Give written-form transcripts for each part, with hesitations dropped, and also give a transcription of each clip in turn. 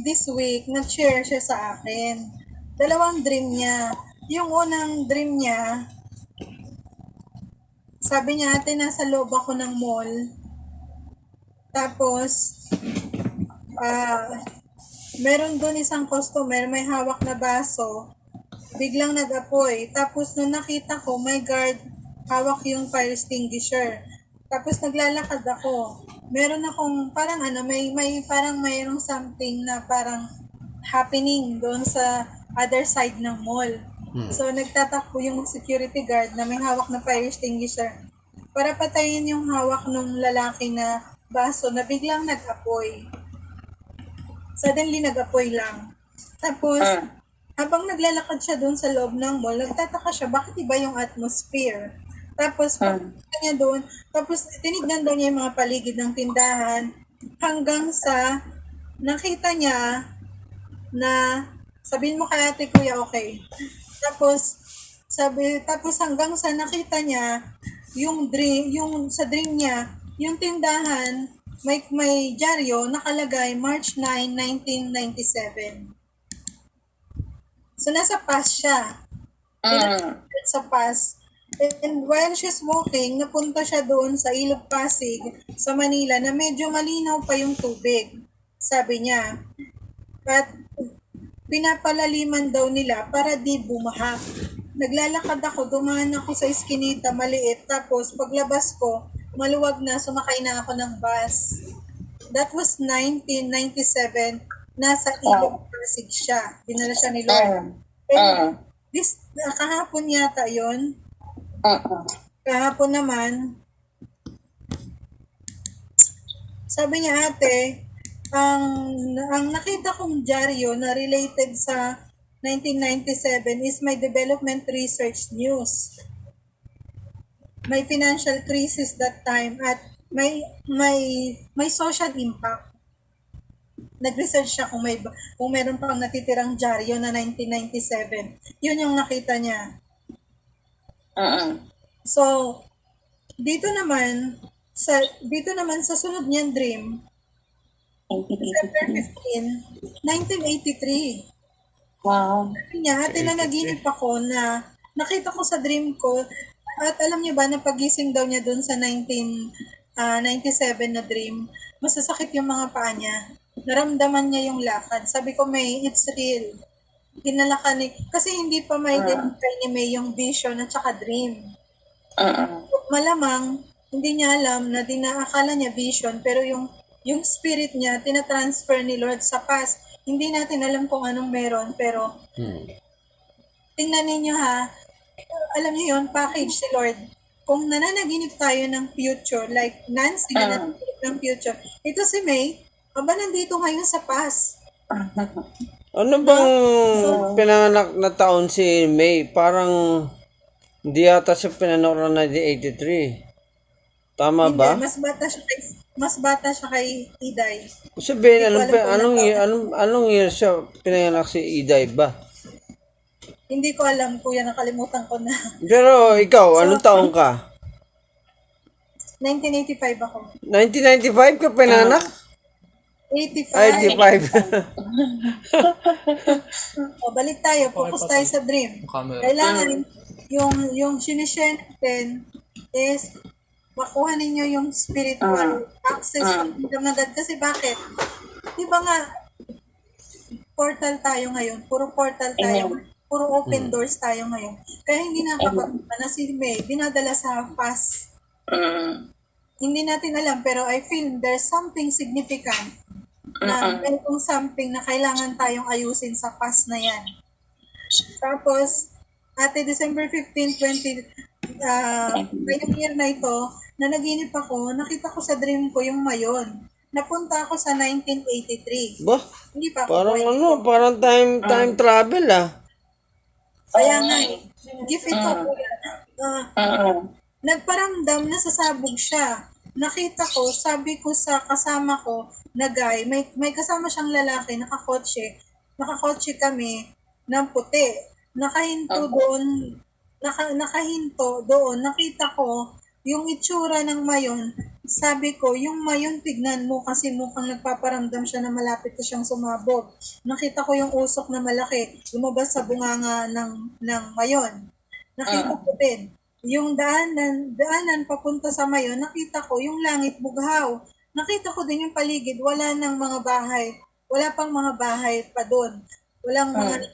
this week, nag-share siya sa akin. 2 dream niya. Yung unang dream niya, sabi niya, ate, nasa loob ako ng mall. Tapos, meron doon isang customer, may hawak na baso. Biglang nag-apoy. Tapos, nung nakita ko, my guard, hawak yung fire extinguisher. Tapos, naglalakad ako. Meron akong, parang parang mayroong something na parang happening doon sa other side ng mall. So, nagtatakbo yung security guard na may hawak na fire extinguisher para patayin yung hawak ng lalaki na baso na biglang nag-apoy. Suddenly, nag-apoy lang. Tapos, habang naglalakad siya doon sa loob ng mall, nagtataka siya, bakit iba yung atmosphere? Tapos, pagpunta niya doon, tapos tinignan doon niya yung mga paligid ng tindahan, hanggang sa nakita niya na, sabihin mo kay ate kuya, okay. Tapos hanggang sa nakita niya, yung sa dream niya, yung tindahan, may dyaryo, nakalagay March 9, 1997. So, nasa past siya. Sa past. And while she's walking, napunta siya doon sa Ilog Pasig, sa Manila, na medyo malinaw pa yung tubig, sabi niya. At pinapalaliman daw nila para di bumaha. Naglalakad ako, dumaan ako sa iskinita, maliit, tapos paglabas ko, maluwag na, sumakay na ako ng bus. That was 1997, nasa Ilog Pasig siya. Dinala siya ni Lord. And kahapon yata yon. Kahapon naman, sabi niya, ate, ang nakita kong dyaryo na related sa 1997 is my development research news. May financial crisis that time at may social impact. Nag-research siya kung meron pang natitirang dyaryo na 1997. Yun yung nakita niya. So, dito naman sa sunod niyang dream, December 15, 1983. Wow. Sabi niya, ate, nanaginip ako na nakita ko sa dream ko, at alam niyo ba na pagising daw niya doon sa 1997 na dream, masasakit yung mga paa niya. Naramdaman niya yung lakad. Sabi ko, May, it's real. Dinala ka kasi hindi pa may identify ni May yung vision at saka dream. Malamang, hindi niya alam na akala niya vision, pero yung spirit niya, tinatransfer ni Lord sa past. Hindi natin alam kung anong meron, pero tingnan ninyo ha, alam niyo yun, package si Lord. Kung nananaginip tayo ng future, like Nancy nananaginip ng future, ito si May, nandito ngayon sa past. Ano bang pinanganak na taon si May? Parang hindi yata siya pinanganak na 1983. Tama Hindi, ba? mas bata siya kay Iday. Sabihin, anong year siya pinanganak si Iday ba? Hindi ko alam, kuya, nakalimutan ko na. Pero ikaw, anong taon ka? 1985 ako. 1995 ka pinanganak? 85. 85. O, balik tayo. Focus tayo sa dream. Kailangan yung sinishare natin is makuha ninyo yung spiritual access ng God. Kasi bakit? Di ba nga, portal tayo ngayon. Puro portal tayo. Puro open doors tayo ngayon. Kaya hindi nakapagpunta na si May, dinadala sa past. Hindi natin alam, pero I feel there's something significant na merong something na kailangan tayong ayusin sa past na yan. Tapos, ate, December 15, 20, ngayong year na ito, na naginip ako, nakita ko sa dream ko yung Mayon. Napunta ako sa 1983. Ba? Hindi pa ako Parang time travel Kaya nga, gift ito. Nagparamdam na sasabog siya. Nakita ko, sabi ko sa kasama ko na guy, may kasama siyang lalaki, nakakotse kami ng puti. Nakahinto doon, nakita ko yung itsura ng Mayon, sabi ko, yung mayon tignan mo kasi mukhang nagpaparamdam siya na malapit na siyang sumabog. Nakita ko yung usok na malaki, lumabas sa bunganga ng mayon. Nakita ko din. Yung daanan papunta sa mayon, nakita ko yung langit bughaw. Nakita ko din yung paligid, wala nang mga bahay. Wala pang mga bahay pa doon. Walang mga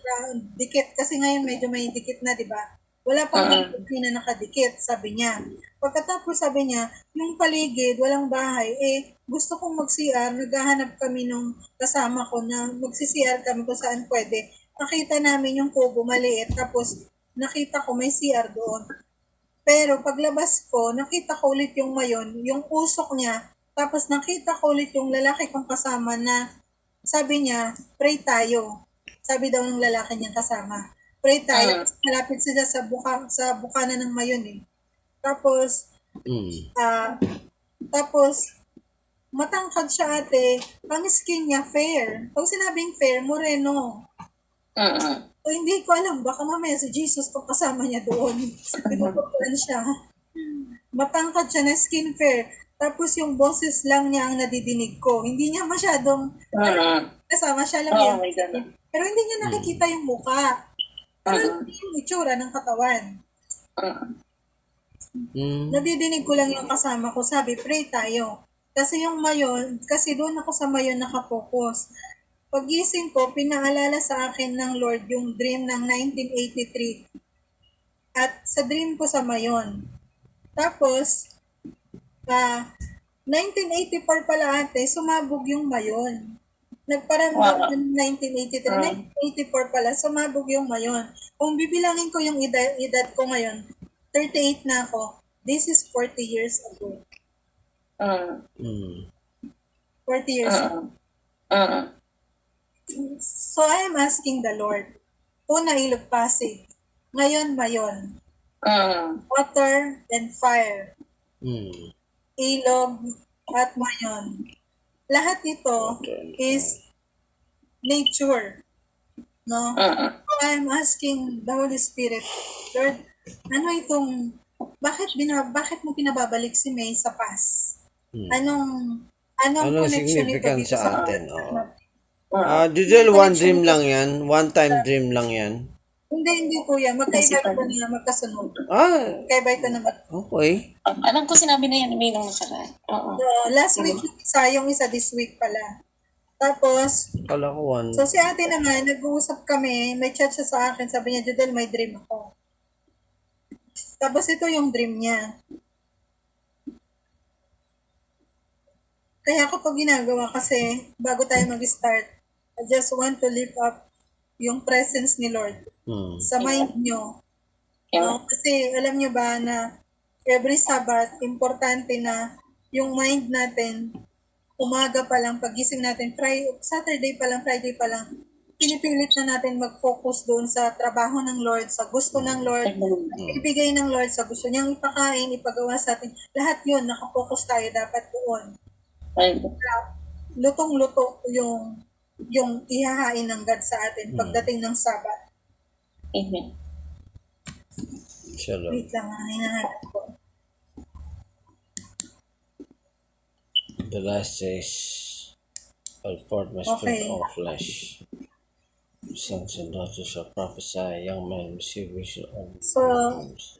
dikit kasi ngayon medyo may dikit na, di ba? Wala pang mga na nakadikit, sabi niya. Pagkatapos sabi niya, yung paligid, walang bahay, gusto kong mag-CR, naghahanap kami nung kasama ko na mag-CR kami kung saan pwede. Nakita namin yung kubo maliit, tapos nakita ko may CR doon. Pero paglabas ko, nakita ko ulit yung mayon, yung usok niya, tapos nakita ko ulit yung lalaki kong kasama na sabi niya, pray tayo. Sabi daw ng lalaki niyang kasama, pray tayo. Kasi malapit sila sa bukana ng mayon eh. Tapos, tapos, matangkad siya ate, ang skin niya fair. Pag sinabing fair, moreno. So, hindi ko alam, baka mamaya si Jesus kung kasama niya doon. Pinuputulan siya. Matangkad siya na skin fair. Tapos yung boses lang niya ang nadidinig ko. Hindi niya masyadong kasama siya lang yan. Pero hindi niya nakikita yung muka. Pero yung itsura ng katawan. Nadidinig ko lang yung kasama ko. Sabi, pray tayo. Kasi yung mayon, kasi doon ako sa mayon nakapokus. Pagising ko, pinaalala sa akin ng Lord yung dream ng 1983. At sa dream ko sa mayon. Tapos, 1984 pala ate, sumabog yung mayon. Nagparamdam ng 1983, 1984 pala, sumabog yung mayon. Kung bibilangin ko yung edad ko ngayon, 38 na ako. This is 40 years ago. 40 years ago. So I am asking the Lord. Una, Ilog Pasig. Ngayon, mayon. Water and fire. Ilog at mayon. Lahat ito is nature. No? So I am asking the Holy Spirit, Lord, ano itong, bakit mo pinababalik si May sa past? Anong connection nito significant dito sa atin? Jujel, one dream lang yan. One time dream lang yan. Hindi kuya. Magkaiba ito na magkasunod. Magkaiba ito na Okay. Alam ko sinabi na yan, may nung nakaraan. So, last week yung isa this week pala. Tapos, Kala ko one. so si ate naman, nag-uusap kami, may chat siya sa akin, sabi niya, Judel, may dream ako. Tapos ito yung dream niya. Kaya ako to ginagawa kasi bago tayo mag-start, I just want to lift up yung presence ni Lord sa mind nyo. No? Kasi alam nyo ba na every Sabbath, importante na yung mind natin, umaga pa lang, pagising natin, Saturday pa lang, Friday pa lang, pinipilit na natin mag-focus doon sa trabaho ng Lord, sa gusto ng Lord, ibigay ng Lord, sa gusto niyang ipakain, ipagawa sa atin. Lahat yun, nakapokus tayo dapat doon. Lutong-luto yung ihahain ng God sa atin pagdating ng Sabbath. Amen. Shalom. Wait lang, hinahanap ko. The last says, I'll pour my spirit of flesh. Sons and daughters shall prophesy, young men receive vision of So,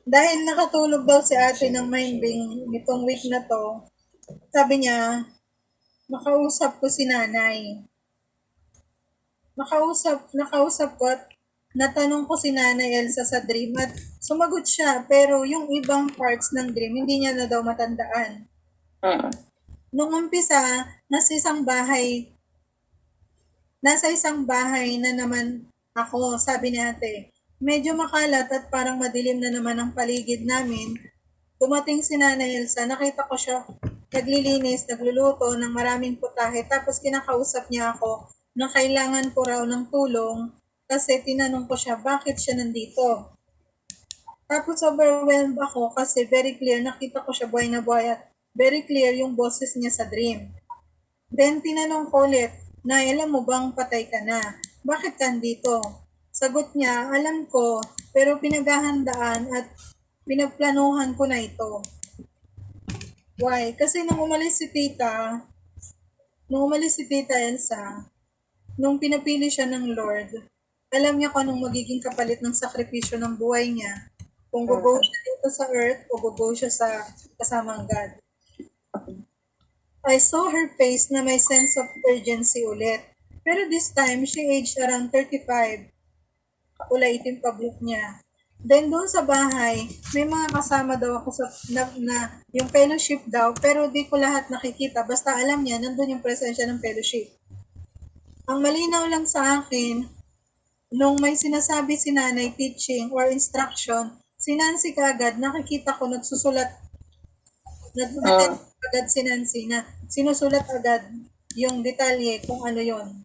dahil nakatulog daw si ate ng minding nitong week na to, sabi niya, nakausap ko si nanay. Nakausap ko at natanong ko si Nanay Elsa sa dream at sumagot siya, pero yung ibang parts ng dream, hindi niya na daw matandaan. Nung umpisa, nasa isang bahay na naman ako, sabi ni ate. Medyo makalat at parang madilim na naman ang paligid namin. Dumating si Nanay Elsa, nakita ko siya naglilinis, nagluluto ng maraming putahe, tapos kinakausap niya ako na kailangan ko raw ng tulong kasi tinanong ko siya, bakit siya nandito? Tapos overwhelmed ako kasi very clear, nakita ko siya buhay na buhay at very clear yung boses niya sa dream. Then tinanong ko ulit, na alam mo bang patay ka na? Bakit ka dito? Sagot niya, alam ko, pero pinaghahandaan at pinagplanuhan ko na ito. Why? Kasi nung umalis si Tita Elsa, nung pinapili siya ng Lord, alam niya kung anong magiging kapalit ng sakripisyo ng buhay niya. Kung go siya dito sa earth o go siya sa kasamang God. I saw her face na may sense of urgency ulit. Pero this time, she aged around 35. Kulay itim pa buhok niya. Then doon sa bahay, may mga kasama daw ako na yung fellowship daw, pero di ko lahat nakikita. Basta alam niya, nandun yung presensya ng fellowship. Ang malinaw lang sa akin, nung may sinasabi si nanay teaching or instruction, si Nancy kaagad, nakikita ko nagsusulat, agad si Nancy na sinusulat agad yung detalye kung ano yon.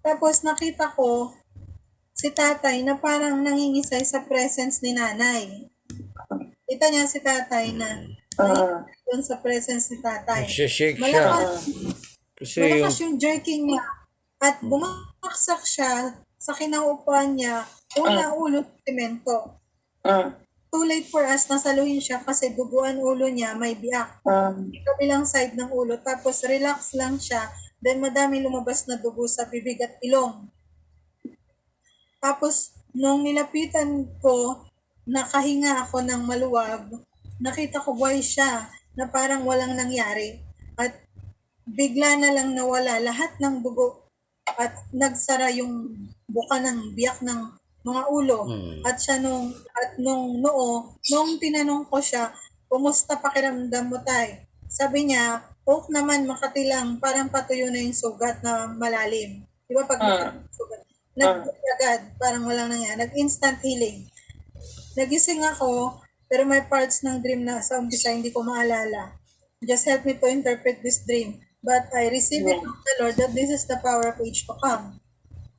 Tapos nakita ko si tatay na parang nangingisay sa presence ni nanay. Kita niya si tatay na doon sa presence ni tatay. Nagsishake siya. Malakas yung jerking niya. At bumaksak siya sa kinaupuan niya, una ulo semento. Too late for us na saluhin siya kasi duguan ulo niya, may biak. Kabilang side ng ulo. Tapos relax lang siya. Then madami lumabas na dugo sa bibig at ilong. Tapos nung nilapitan ko, nakahinga ako ng maluwag, nakita ko buhay siya na parang walang nangyari. At bigla na lang nawala lahat ng dugo at nagsara yung buka ng biyak ng mga ulo. At siya nung tinanong ko siya, kumusta pakiramdam mo tay? Sabi niya, okay naman makati lang, parang patuyo na yung sugat na malalim. Di ba pag sugat? Agad, parang walang nangyari. Nag-instant healing. Nagising ako, pero may parts ng dream na sa umpisa hindi ko maalala. Just help me to interpret this dream. But I receive it from the Lord that this is the power of age to come.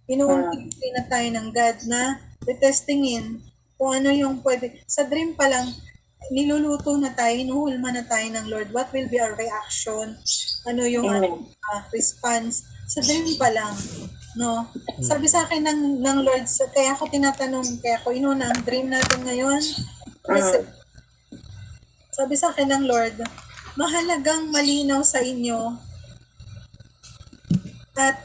Inuunti na tayo ng God na retestingin kung ano yung pwede. Sa dream pa lang, niluluto na tayo, inuhulma na tayo ng Lord. What will be our reaction? Ano yung response? Sa dream pa lang. No? Sabi sa akin ng Lord, kaya ako tinatanong, kaya ako inuna ang dream natin ngayon. Kasi, sabi sa akin ng Lord, mahalagang malinaw sa inyo at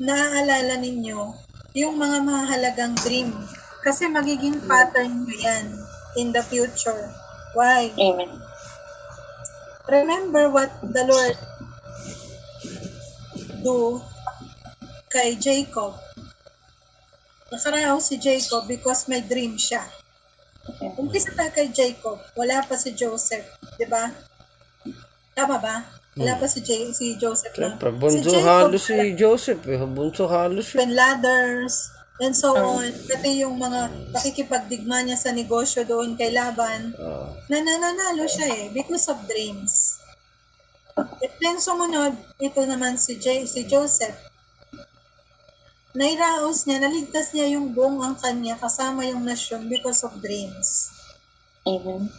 naaalala ninyo yung mga mahalagang dream. Kasi magiging pattern nyo yan in the future. Why? Amen. Remember what the Lord do kay Jacob. Nakaraw si Jacob because may dream siya. Umpisa tayo kay Jacob, wala pa si Joseph, di ba? Tama ba? Wala pa si Joseph lang. Siyempre, bunso halos si Joseph. Bunso halos. Open ladders, and so on. Pati yung mga pakikipagdigma niya sa negosyo doon kay Laban, nananalo siya because of dreams. At then sumunod, ito naman si Joseph. Nairaos niya, naligtas niya yung buong ang kanya kasama yung nasyon because of dreams. Amen.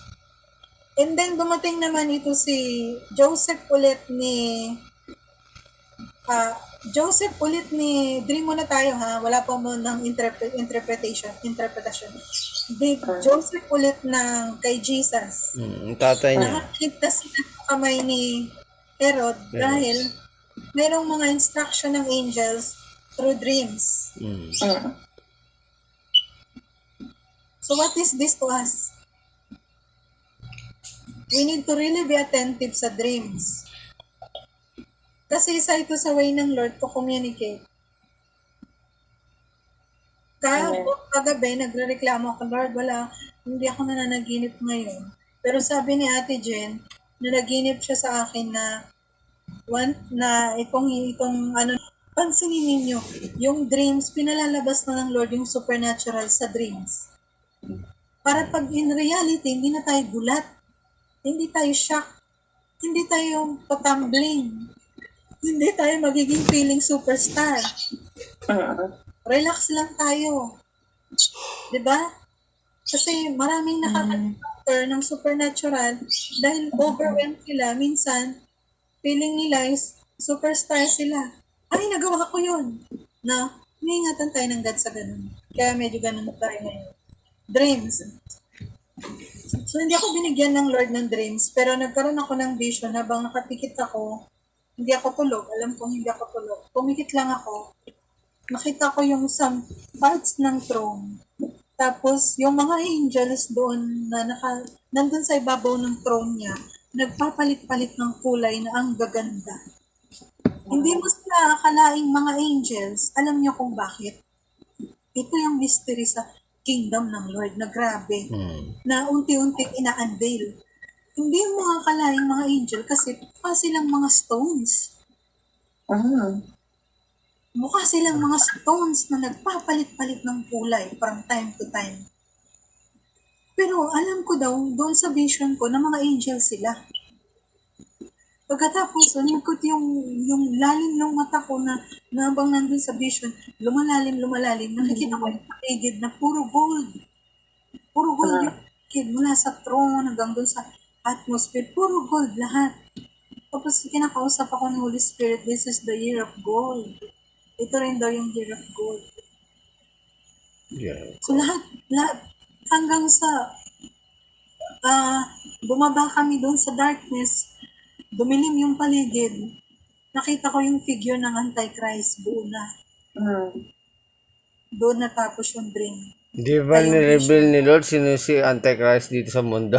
And then dumating naman ito si Joseph ulit ni dream muna tayo ha, wala pa mo ng interpretation. Joseph ulit ng kay Jesus. Tatay niya. Nakakita sila sa kamay ni Herod dahil merong mga instruction ng angels through dreams. So what is this to us? We need to really be attentive sa dreams. Kasi isa ito sa way ng Lord to communicate. Kagabi, nagre-reklamo ako, Lord, hindi ako nananaginip ngayon. Pero sabi ni Ate Jen, nanaginip siya sa akin na itong pansinin ninyo, yung dreams, pinalalabas na ng Lord yung supernatural sa dreams. Para pag in reality, hindi na tayo gulat. Hindi tayo shock. Hindi tayo patumbling. Hindi tayo magiging feeling superstar. Relax lang tayo. Diba? Kasi maraming nakaka-encounter ng supernatural dahil overwhelmed sila. Minsan, feeling nila is superstar sila. Ay, nagawa ko yun. Na, iniingatan tayo ng God sa ganun. Kaya medyo ganun tayo ngayon. Dreams. So, hindi ako binigyan ng Lord ng dreams, pero nagkaroon ako ng vision habang nakatikit ako. Hindi ako tulog. Alam kong hindi ako tulog. Pumikit lang ako. Nakita ko yung some parts ng throne. Tapos, yung mga angels doon na nandun sa ibabaw ng throne niya, nagpapalit-palit ng kulay na ang gaganda. Hindi mo sila akalaing mga angels. Alam niyo kung bakit? Ito yung mystery sa kingdom ng Lord na grabe, na unti-unting ina-unveil. Hindi mo akalaing mga angel kasi mukha silang mga stones. Mukha silang mga stones na nagpapalit-palit ng kulay from time to time. Pero alam ko daw, doon sa vision ko, na mga angel sila. Pagkatapos, umikot yung lalim ng mata ko na habang nandun sa vision, lumalalim. Nakikita ko yung paligid na puro gold. Puro gold yung paligid mula sa throne hanggang dun sa atmosphere. Puro gold lahat. Tapos kinakausap ako ng Holy Spirit, this is the year of gold. Ito rin daw yung year of gold. Yeah. So lahat hanggang sa bumaba kami doon sa darkness, dumilim yung paligid, nakita ko yung figure ng Antichrist, buo na. Doon natapos yung dream. Di ba ni-reveal ni Lord sino si Antichrist dito sa mundo?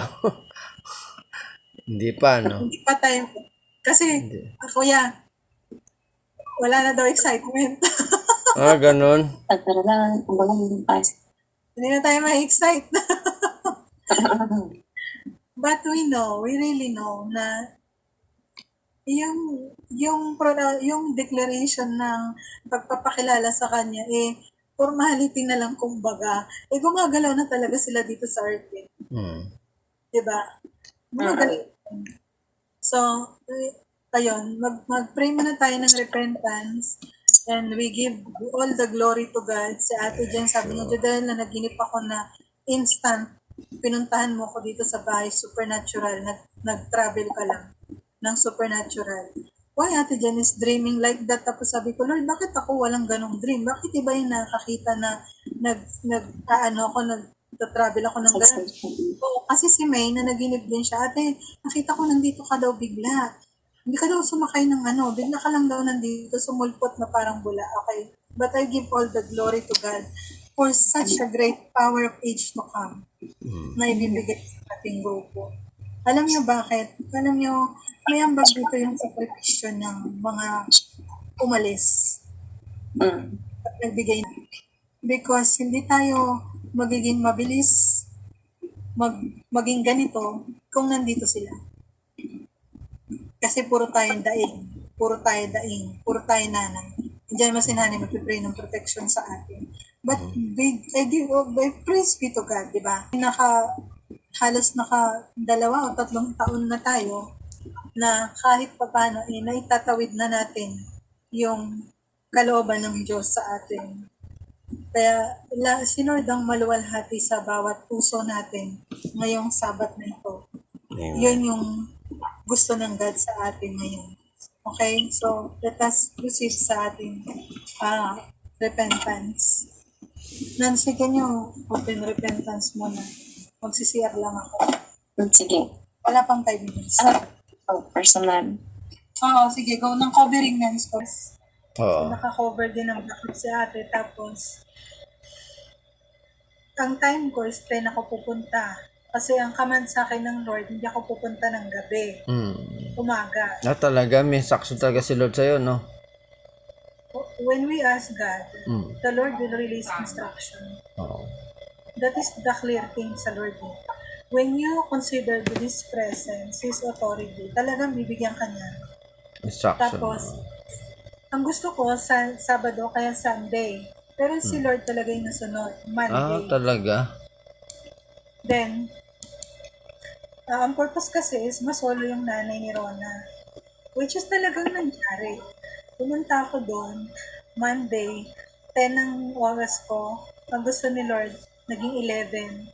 Hindi pa, no? Hindi pa tayo, kasi, kuya, wala na daw excitement. Ganun. Pero lang, kumbaga hindi pa. Hindi na tayo ma-excite. But we really know na yung declaration ng pagpapakilala sa kanya, formality na lang kumbaga, gumagalaw na talaga sila dito sa earth. Diba? Gumagalaw. So, ayun, mag-pray muna tayo ng repentance and we give all the glory to God. Si Ate Jen, sabi niya, Jodel, na naginip ako na instant, pinuntahan mo ko dito sa bahay, supernatural, nag-travel ka lang ng supernatural. Why Ate Jen is dreaming like that? Tapos sabi ko, Lord, bakit ako walang ganong dream? Bakit iba yung nakakita na nag-travel ako ng gano'n? Oo, kasi si May, na naginip din siya, ate, nakita ko nandito ka daw bigla. Hindi ka daw sumakay ng bigla ka lang daw nandito, sumulpot na parang bula. Okay, but I give all the glory to God for such a great power of age to come na ibibigay sa ating grupo. Alam niyo bakit? Alam niyo, may ambag dito yung sakripisyo ng mga umalis. Nagbigay na. Because hindi tayo magiging mabilis maging ganito kung nandito sila. Kasi puro tayong daing, puro tayo nanay. Diyan mas sinanay magpipray ng protection sa atin. But by praise be to God, di ba? Halos 2 o 3 taon na tayo na kahit paano naitatawid na natin yung kalooban ng Diyos sa atin. Kaya si Lord ang maluwalhati sa bawat puso natin ngayong Sabat na ito. Amen. Yun yung gusto ng God sa atin ngayon. Okay? So, let us proceed sa ating repentance. Nancy, can you open repentance muna? Magsisiyar lang ako. Sige. Wala pang 5 minutes. Personal. Oo, sige. Go ng covering ng stores. Oo. Naka-cover din ang bakit si ate. Tapos, ang time ko is 10 ako pupunta. Kasi ang command sa akin ng Lord, hindi ako pupunta ng gabi. Umaga. Talaga, may sakso talaga si Lord sa'yo, no? When we ask God, the Lord will release instruction. Oo. That is the clear thing sa Lord. When you consider His presence, His authority, talagang bibigyan ka niya. Instruction. Tapos, ang gusto ko sa Sabado kaya Sunday. Pero si Lord talaga yung nasunod. Monday. Talaga? Then, ang purpose kasi is masolo yung nanay ni Rona. Which is talagang nangyari. Pumunta ako doon, Monday, 10 ng oras ko. Ang gusto ni Lord, naging 11.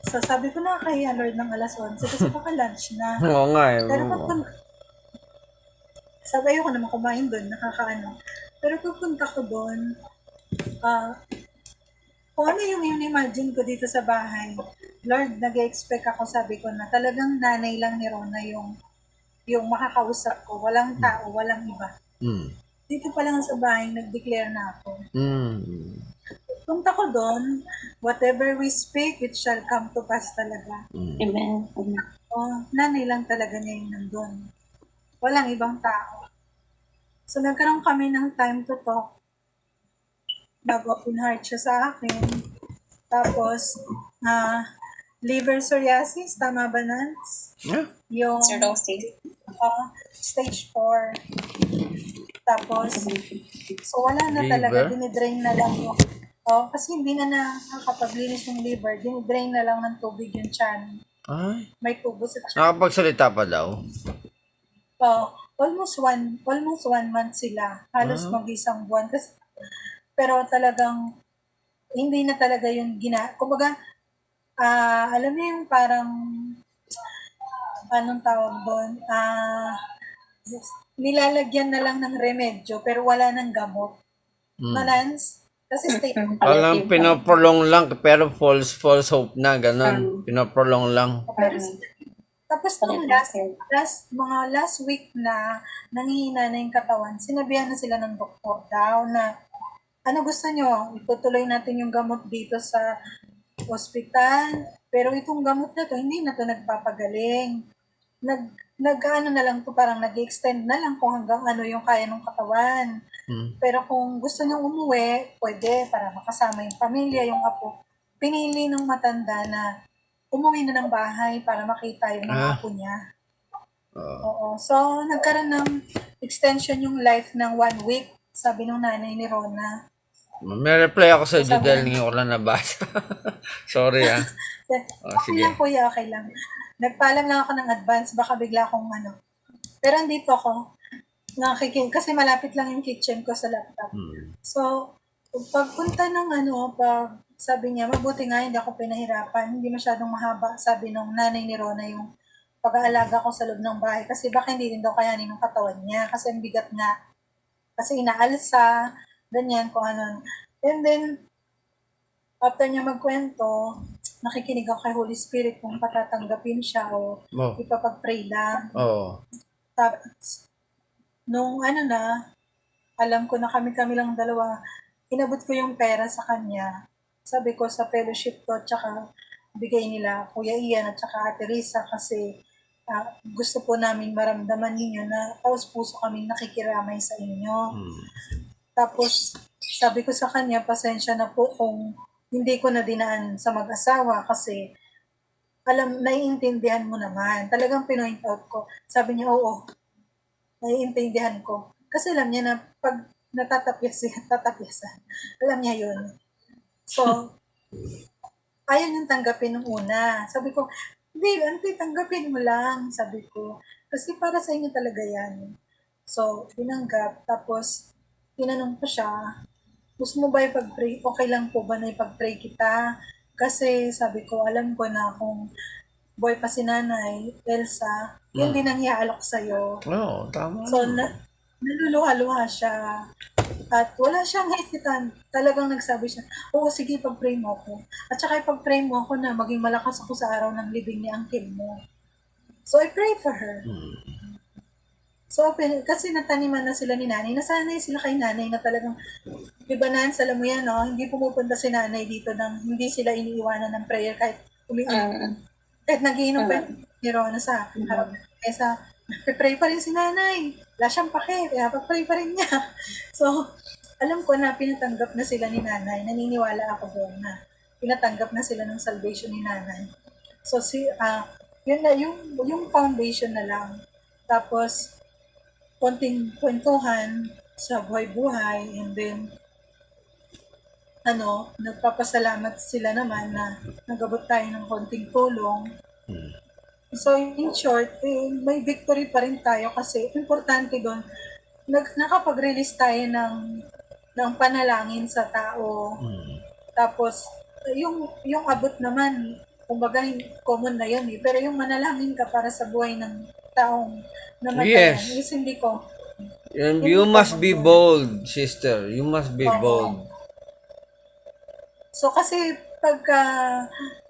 So sabi ko, nakakahiya Lord ng alas 11 kasi baka lunch na. Oo nga eh. Pero sabi, ayoko naman kumain doon, nakakaano. Pero pupunta ko doon, kung ano yung imagine ko dito sa bahay, Lord, nag-expect ako, sabi ko na talagang nanay lang ni Rona yung makakausap ko. Walang tao, walang iba. Mm. Dito pa lang sa bahay, nag-declare na ako. Mm. Punta ko doon, whatever we speak, it shall come to pass talaga. Amen. Amen. Nanay lang talaga niya yung nandun. Walang ibang tao. So, nagkaroon kami ng time to talk. Nag-open heart siya sa akin. Tapos, liver psoriasis, tama ba, Nance? Yeah. Yung Cirrhosis. stage 4. Tapos, so wala na talaga, Liver? dinidrain na lang yung, kasi hindi na nakakapaglinis yung liver, dinidrain na lang ng tubig yung tiyan. Ay. May tubo sa tiyan. Nakapagsalita pa daw. Almost one month sila. Halos Ah. mag-isang buwan. Pero talagang, hindi na talaga yung kumbaga, alam niyo yung parang, anong tawag doon? Nilalagyan na lang ng remedyo, pero wala ng gamot. Malans? Kasi Walang pinoprolong lang, pero false hope na, ganun. Pinoprolong lang. Tapos nung last week na nanghihina na yung katawan, sinabihan na sila ng doktor daw na, ano gusto nyo? Itutuloy natin yung gamot dito sa ospital. Pero itong gamot na to, hindi na to nagpapagaling. Nag-ano na lang to, parang nag-extend na lang kung hanggang ano yung kaya ng katawan. Pero kung gusto nyo umuwi, pwede para makasama yung pamilya, yung apo. Pinili ng matanda na umuwi na ng bahay para makita yung mga apo niya. Oo. So, nagkaroon ng extension yung life ng 1 week, sabi ng nanay ni Rona. May reply ako sa iyo dahil hindi ko lang nabasa. Sorry Okay sige. lang kuya, okay lang. Nagpaalam lang ako ng advance, baka bigla akong ano. Pero andito ako, kasi malapit lang yung kitchen ko sa laptop. So, pagpunta ng pag sabi niya, mabuti nga hindi ako pinahirapan, hindi masyadong mahaba, sabi nung nanay ni Rona yung pag-aalaga ko sa loob ng bahay. Kasi baka hindi din daw kayanin ng katawan niya, kasi ang bigat nga. Kasi inaalsa, ganyan, kung ano. And then, after niya magkwento, nakikinig ako kay Holy Spirit kung patatanggapin siya o ipapag-pray lang. Tapos, nung alam ko na kami lang dalawa, inabot ko yung pera sa kanya. Sabi ko sa fellowship ko, tsaka bigay nila Kuya Ian at tsaka Ate Risa kasi gusto po namin maramdaman ninyo na taos puso kami nakikiramay sa inyo. Tapos, sabi ko sa kanya, pasensya na po kung hindi ko na dinaan sa mag-asawa kasi naiintindihan mo naman. Talagang pinoint out ko. Sabi niya, oo, naiintindihan ko. Kasi alam niya na pag tatapyasan, alam niya yun. So, ayaw niyang tanggapin nung una. Sabi ko, hindi, auntie, tanggapin mo lang, sabi ko. Kasi para sa inyo talaga yan. So, tinanggap. Tapos, tinanong ko siya, gusto mo ba ipag-pray? Okay lang po ba na ipag-pray kita? Kasi sabi ko, alam ko na kung boy pa si Nanay, Elsa, yun din ang iaalok sa'yo. Oo, tama. So, naluluha-luha siya. At wala siyang hesitant. Talagang nagsabi siya, oo, sige, pag-pray mo ako. At saka ipag-pray mo ako na maging malakas ako sa araw ng libing ni Uncle mo. So, I pray for her. So, kasi nataniman na sila ni Nanay. Nasanay sila kay Nanay na talagang, diba Nance, alam mo yan, no? Hindi pumupunta si Nanay dito nang hindi sila iniiwanan ng prayer kahit kahit nagiinom pa ni Rona sa harap. Kesa, pray pa rin si Nanay. Wala siyang pake, kaya pag-pray pa rin niya. So, alam ko na pinatanggap na sila ni Nanay. Naniniwala ako doon na pinatanggap na sila ng salvation ni Nanay. So, yun na, yung foundation na lang. Tapos, konting kwentuhan sa buhay-buhay, and then, nagpapasalamat sila naman na nagabot tayo ng konting tulong. So, in short, may victory pa rin tayo kasi importante doon, nakapag-release tayo ng panalangin sa tao. Tapos, yung abot naman, kumbaga, common na yun eh. Pero yung manalangin ka para sa buhay ng taong namatayan, is hindi ko. You must be bold, sister. You must be bold. So, kasi pagka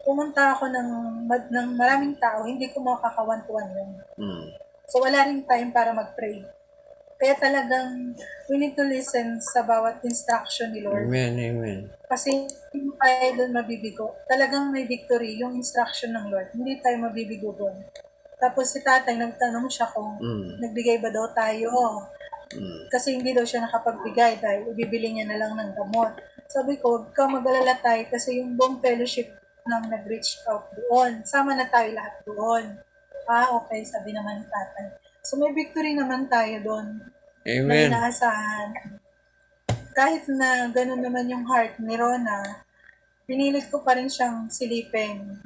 pumunta ako ng maraming tao, hindi ko makakawan-tuwan yun. Mm. So, wala rin time para mag-pray. Kaya talagang we need to listen sa bawat instruction ni Lord. Amen, amen. Kasi hindi tayo doon mabibigo. Talagang may victory yung instruction ng Lord. Hindi tayo mabibigo doon. Tapos si tatay, nagtanong siya kung nagbigay ba daw tayo. Kasi hindi daw siya nakapagbigay dahil ibibili niya na lang ng gamot. Sabi ko, huwag ka mag-alala tayo kasi yung buong fellowship nang nag-reach out doon. Sama na tayo lahat doon. Okay, sabi naman ni tatay. So may victory naman tayo doon na Amen. inaasahan. Kahit na gano'n naman yung heart ni Rona, pinilit ko pa rin siyang silipin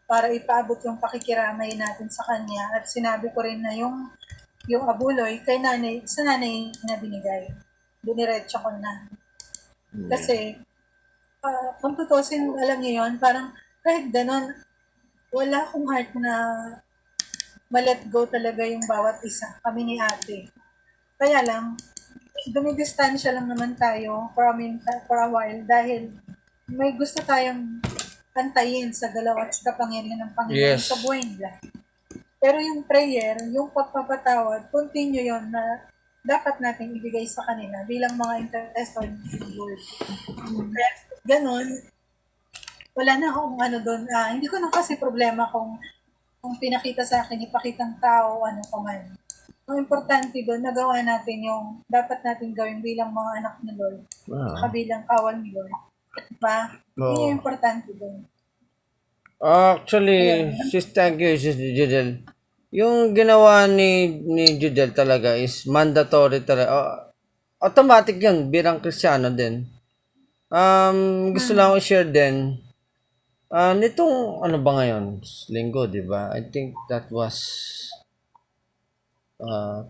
para ipaabot yung pakikiramay natin sa kanya. At sinabi ko rin na yung abuloy kay nanay, sa nanay na binigay. Diniretso ko na. Kasi, kung tutusin, alam niyo yun, parang kahit gano'n, wala akong heart na ma-let go talaga yung bawat isa, kami ni ate. Kaya lang, dumidistansya lang naman tayo for a while dahil may gusto tayong antayin sa galaw at sa kapangyarihan ng Panginoon Yes. sa buhay nila. Pero yung prayer, yung pagpapatawad, continue yon na dapat natin ibigay sa kanila bilang mga intercessor ng Lord. Kaya ganun, wala na akong doon. Hindi ko na kasi problema kung pinakita sa akin, ipakitang tao, ano pa man. Ang importante doon, nagawa natin yung dapat natin gawin bilang mga anak ni Lord. Wow. Bilang kawal ni Lord. Diba? Yun yung importante doon. Actually, thank you, Sis Judel. Yung ginawa ni Judel talaga is mandatory talaga. Automatic yun, birang Kristiyano din. Gusto lang ko share din. Nitong, ano ba ngayon? Linggo, di ba? I think that was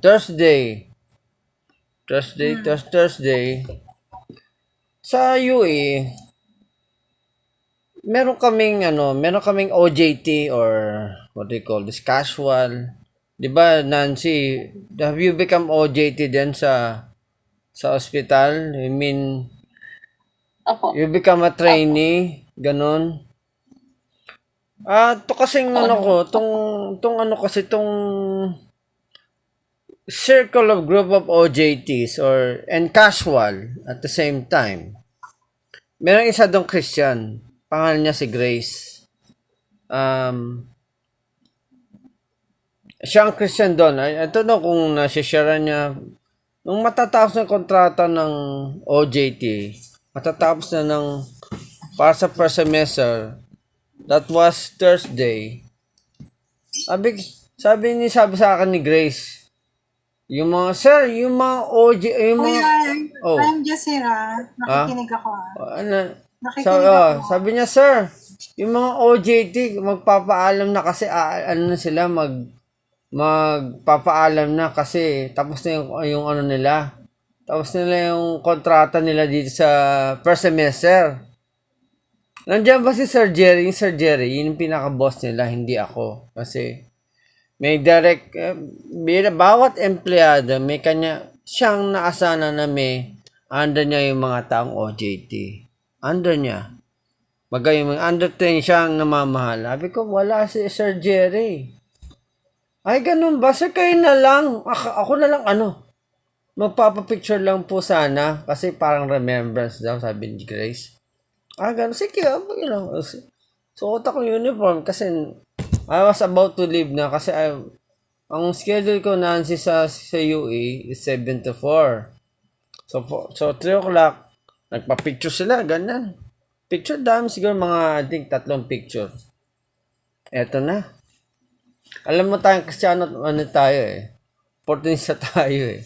Thursday. Thursday. Sa UE, meron kaming OJT or what do you call this, casual. 'Di ba, Nancy, have you become OJT din sa ospital? I mean, Opo. you become a trainee, ganun. To kasing tong circle of group of OJTs and casual at the same time. Merong isa dong Christian. Pangalan niya si Grace. Siya ang Christian doon. I don't know kung nasishare niya. Nung matatapos na kontrata ng OJT, matatapos na para sa first semester, that was Thursday. Sabi sa akin ni Grace, yung mga I'm Jessira. Nakikinig ako. Nakikinig ako. Sabi niya, sir, yung mga OJT, magpapaalam na kasi, sila, magpapaalam na kasi tapos na yung ano nila. Tapos nila yung kontrata nila dito sa first semester. Nandiyan ba si Sir Jerry? Yung Sir Jerry, yun yung pinaka-boss nila, hindi ako. Kasi, may direct, bawat empleyado, may siyang naasana na under niya yung mga taong OJT. Under niya. Yung under 10 siyang namamahal. Sabi ko, wala si Sir Jerry. Ay, ganun ba? Sir, kayo na lang. Ako na lang, magpapapicture lang po sana. Kasi parang remembrance daw, sabi ni Grace. Ganun. Sige, suot ako uniform kasi I was about to leave na kasi ang schedule ko Nancy sa UE is 7 to 4. So 3 o'clock, nagpa-picture sila, ganyan. Picture dami siguro I think 3 picture. Eto na. Alam mo tayong Kristiyano, tayo Portinista tayo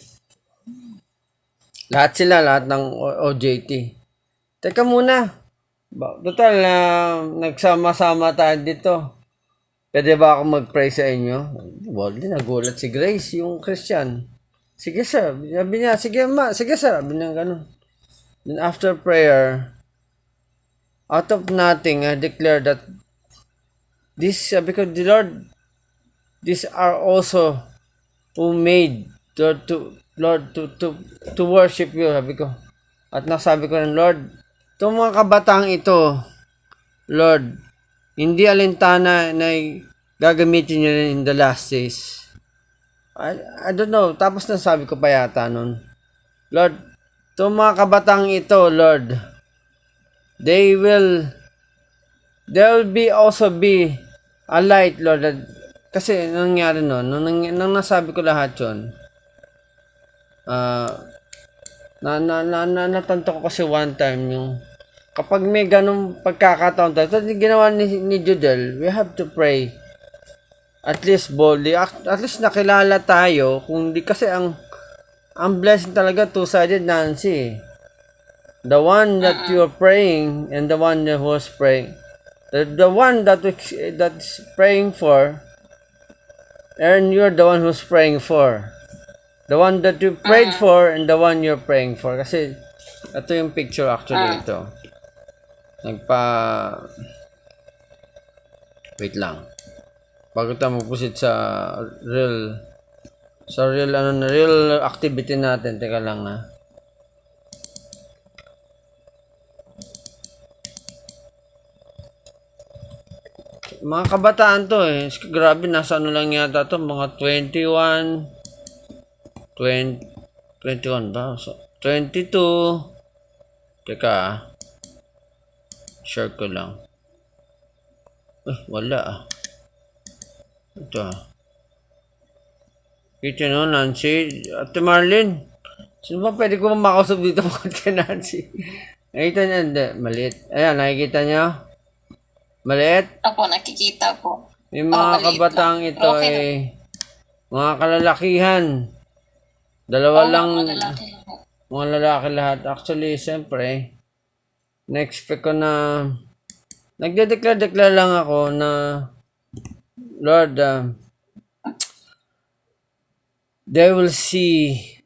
Lahat ng OJT. Teka muna. Total, nagsama-sama tayo dito. Pwede ba ako mag-pray sa inyo? Well, nagulat si Grace, yung Christian. Sige sir, sabi niya, sige sir, sabi niya gano'n. Then after prayer, out of nothing, I declare that because the Lord, these are also who made Lord to worship you, sabi ko. At nasabi ko ng Lord, itong mga kabataang ito, Lord, hindi alintana na gagamitin nyo in the last days. I don't know. Tapos na sabi ko pa yata nun. Lord, itong mga kabatang ito, Lord, there will be also be a light, Lord. Kasi nangyari nun, nung nasabi ko lahat yun, natanto ko kasi one time yung kapag may ganong pagkakataon tayo, ito ginawa ni Judel, we have to pray at least boldly, at least nakilala tayo, kung di kasi ang blessing talaga two-sided, Nancy. The one that you are praying and the one who was praying, the one that's praying for, and you're the one who's praying for. The one that you prayed for and the one you're praying for. Kasi ito yung picture actually ito. Wait lang. Bago tayo magpusit sa real activity natin. Teka lang na. Mga kabataan to eh. Grabe, nasa ano lang yata to. Mga 21 ba? So, 22. Teka. Share ko lang. Wala Ito Kita no, Nancy. Ate Marlene. Sino ba pwede ko makausap dito mga kay Nancy? Nakita niya? Hindi. Maliit. Ayan, nakikita niya? Maliit? Opo, nakikita po. Yung mga maliit kabatang lang. ito Pero okay ay mga kalalakihan. Dalawa lang. Mga lalaki lahat. Actually, siyempre, na-expect ko na nagdedeklar lang ako na Lord, they will see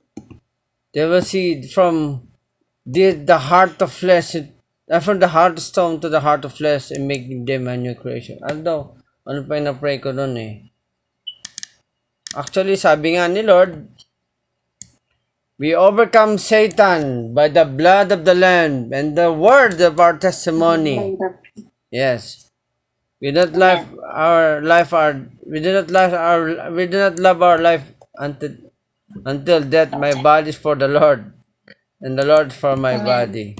from the heart of flesh, from the heart of stone to the heart of flesh, and making them a new creation. Ano pa yung na-pray ko doon eh. Actually, sabi nga ni Lord, we overcome Satan by the blood of the Lamb and the word of our testimony. Yes. We do not love our life until death. My body is for the Lord, and the Lord for my body.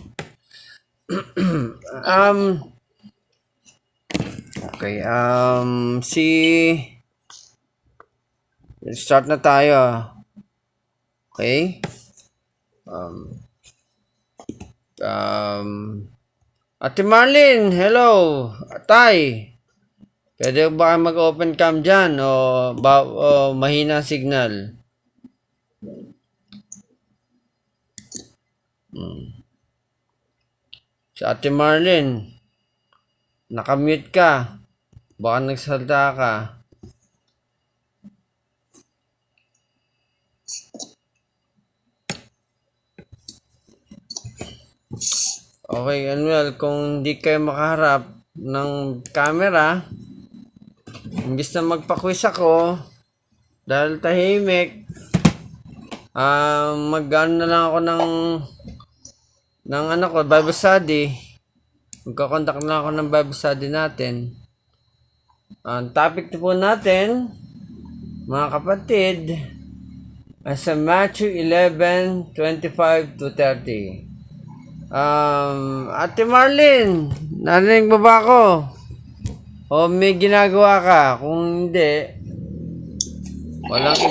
Okay. Start na tayo. Okay. Ate Marlene, hello. Tay. Pwede ba mag-open cam dyan o mahina signal? Si Ate Marlene, nakamute ka. Baka nagsalta ka. Okay, Anuel, kung di kayo makaharap ng camera, imbis na magpa-quiz ako, dahil tahimik, mag-ano na lang ako ng Bible study. Magkakontak na lang ako ng Bible study natin. Ang topic po natin, mga kapatid, ay sa Matthew 11:25-30. Ate Marlene, narinig mo ba ako? O may ginagawa ka? Kung hindi, walang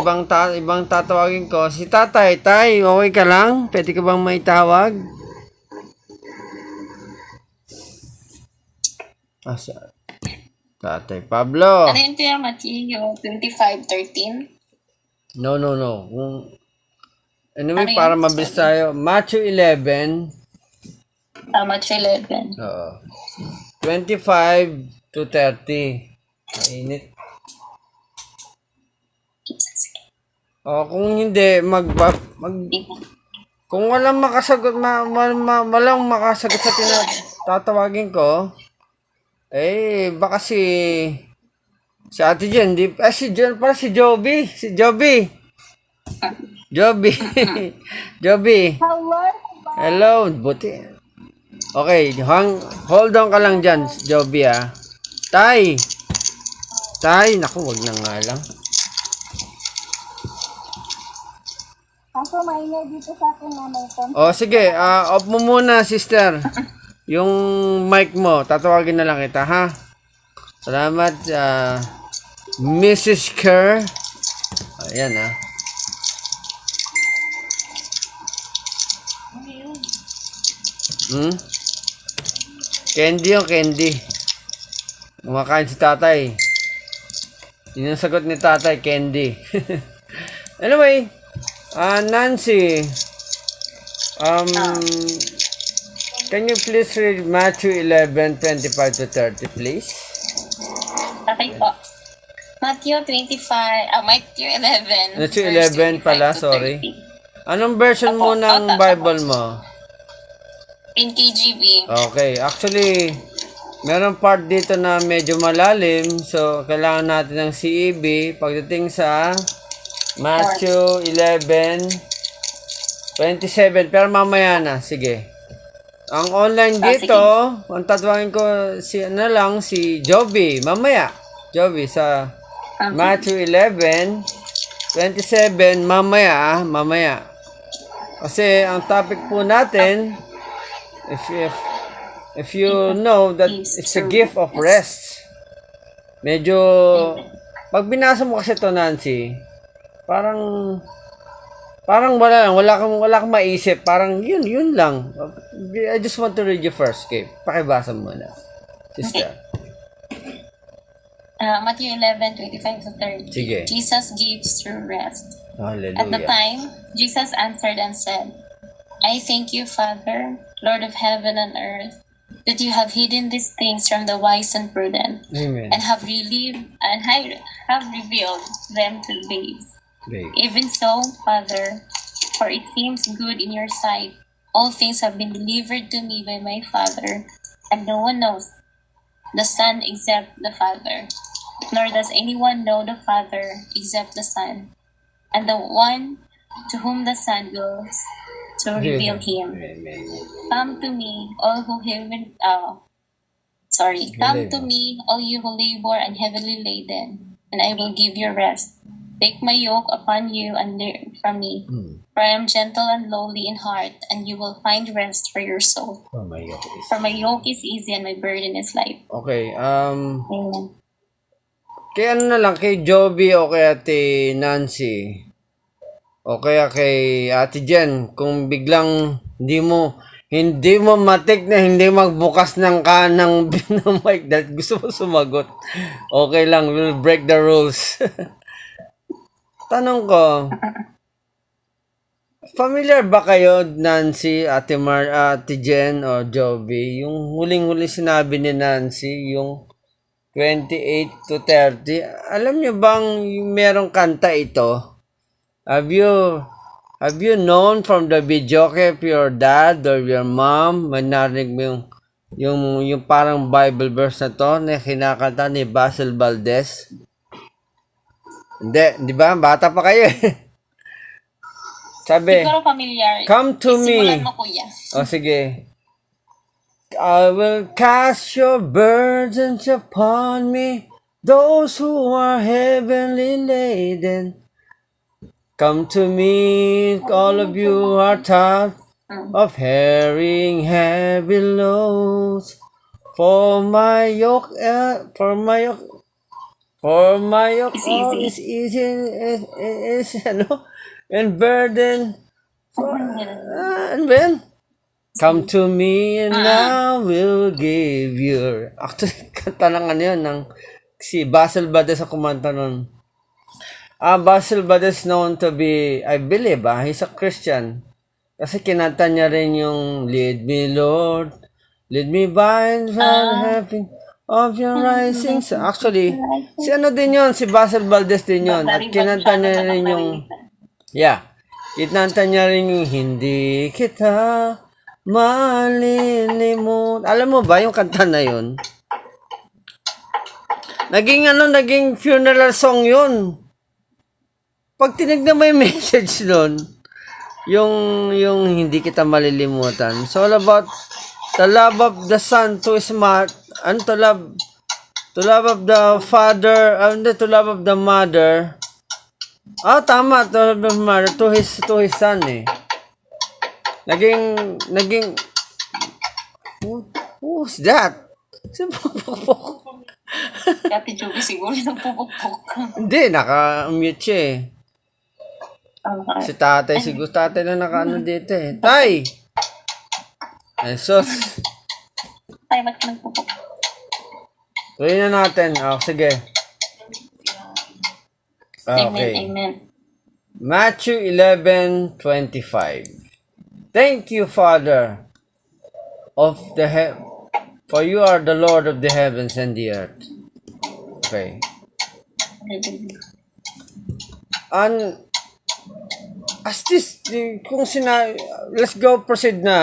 ibang tatawagin ko. Si Tatay, Tay, okay ka lang? Pwede ka bang maitawag? Tatay Pablo. Ano yun kaya, Matthew? 25:13? No. Anyway, para mabilis tayo. Matthew 11. Matthew 11. Oo. 25-30. Mainit. Kung hindi, kung walang makasagot, walang makasagot sa tatawagin ko, baka si Ate Jen, si Jen, para si Joby. Joby. Hello, buti. Okay, hold on ka lang dyan, Joby ah. Tay! Tay! Naku, wag na nga lang. Kaso maingay dito sa akin na may phone. O, sige. Off mo muna, sister. Yung mic mo. Tatawagin na lang kita, ha? Salamat, Mrs. Kerr. Ayan, ha? Hmm? Candy yung candy. Kumakain si tatay. Yun yung sagot ni tatay, candy. Anyway, Nancy, can you please read Matthew 11:25 to 30, please? Okay po. Matthew 11. Matthew verse 11 pala, 25 to sorry. 30. Anong version mo ng Bible mo? In KGB. Okay, actually, meron part dito na medyo malalim, so kailangan natin ng CEB pagdating sa Matthew 11:27, pero mamaya na, sige. Ang online dito, ang tatawagin ko si Joby, mamaya. Joby sa Matthew 11:27, mamaya. Kasi ang topic po natin, if you know that it's a gift of rest. Medyo, pag binasa mo kasi to, Nancy, parang wala kang maisip, parang yun lang. I just want to read you first, okay? Pakibasa mo na, sister. Matthew 11:25 to 30. Sige. Jesus gives true rest. Hallelujah. At the time, Jesus answered and said, I thank you, Father, Lord of heaven and earth, that you have hidden these things from the wise and prudent, Amen. and have revealed them to babes. Okay. Even so, Father, for it seems good in your sight. All things have been delivered to me by my Father, and no one knows the Son except the Father, nor does anyone know the Father except the Son, and the one to whom the Son wills to reveal him. Amen. Come to me, all who come to me, all you who labor and heavily laden, and I will give you rest. Take my yoke upon you and learn from me, for I am gentle and lowly in heart, and you will find rest for your soul. Oh my God. For my yoke is easy and my burden is light. Okay, Amen. kay ano na lang, kay Joby o kay Ate Nancy, o kaya kay Ate Jen, kung biglang hindi mo matik na hindi magbukas ng kanang ng mic dahil gusto mo sumagot, okay lang, we'll break the rules. Tanong ko, familiar ba kayo, Nancy, Ate Jen, o Joby, yung huling-huli sinabi ni Nancy, yung 28 to 30, alam niyo bang merong kanta ito? Have you known from the video if your dad or your mom, may narinig mo yung parang Bible verse na to na kinakanta ni Basil Valdez? Hindi, di ba? Bata pa kayo eh. Sabi, Siguro familiar. come to me. Simulan mo, kuya. O sige. I will cast your burdens upon me, those who are heavily laden. Come to me, all of you who are tired of carrying heavy loads. For my yoke It's all easy. is easy, is and burden. And then, come to me and I will give you. Actually, kanta lang yun ng si Basil Valdez sa kumanta nun. Basil Valdez known to be, I believe, he's a Christian. Kasi kinanta niya rin yung Lead Me Lord, lead me by the happy of your rising sun. Actually, si ano din yun, si Basil Valdez din yun. At kinanta niya rin yung, kinanta niya rin yung Hindi Kita Malilimut. Alam mo ba yung kanta na yun? Naging funeral song yun. Pag tinignan mo yung message nun, yung Hindi Kita Malilimutan. So all about the love of the Son to To love of the father, hindi, to love of the mother. Tama, to love of the mother, to his son eh. Naging, who's that? Si Pukpuk. Ate Joby siguro yung pupukpuk. Hindi, naka-mute siya eh. Si tatay, siguro tatay na naka-ano dito eh. Tay! Ay, sus. Ay, ba't ka nagpupuk? Tuloy na natin. Sige. Amen, Okay. amen. Matthew 11:25. Thank you, Father, of the for you are the Lord of the heavens and the earth. Okay. Let's go proceed na.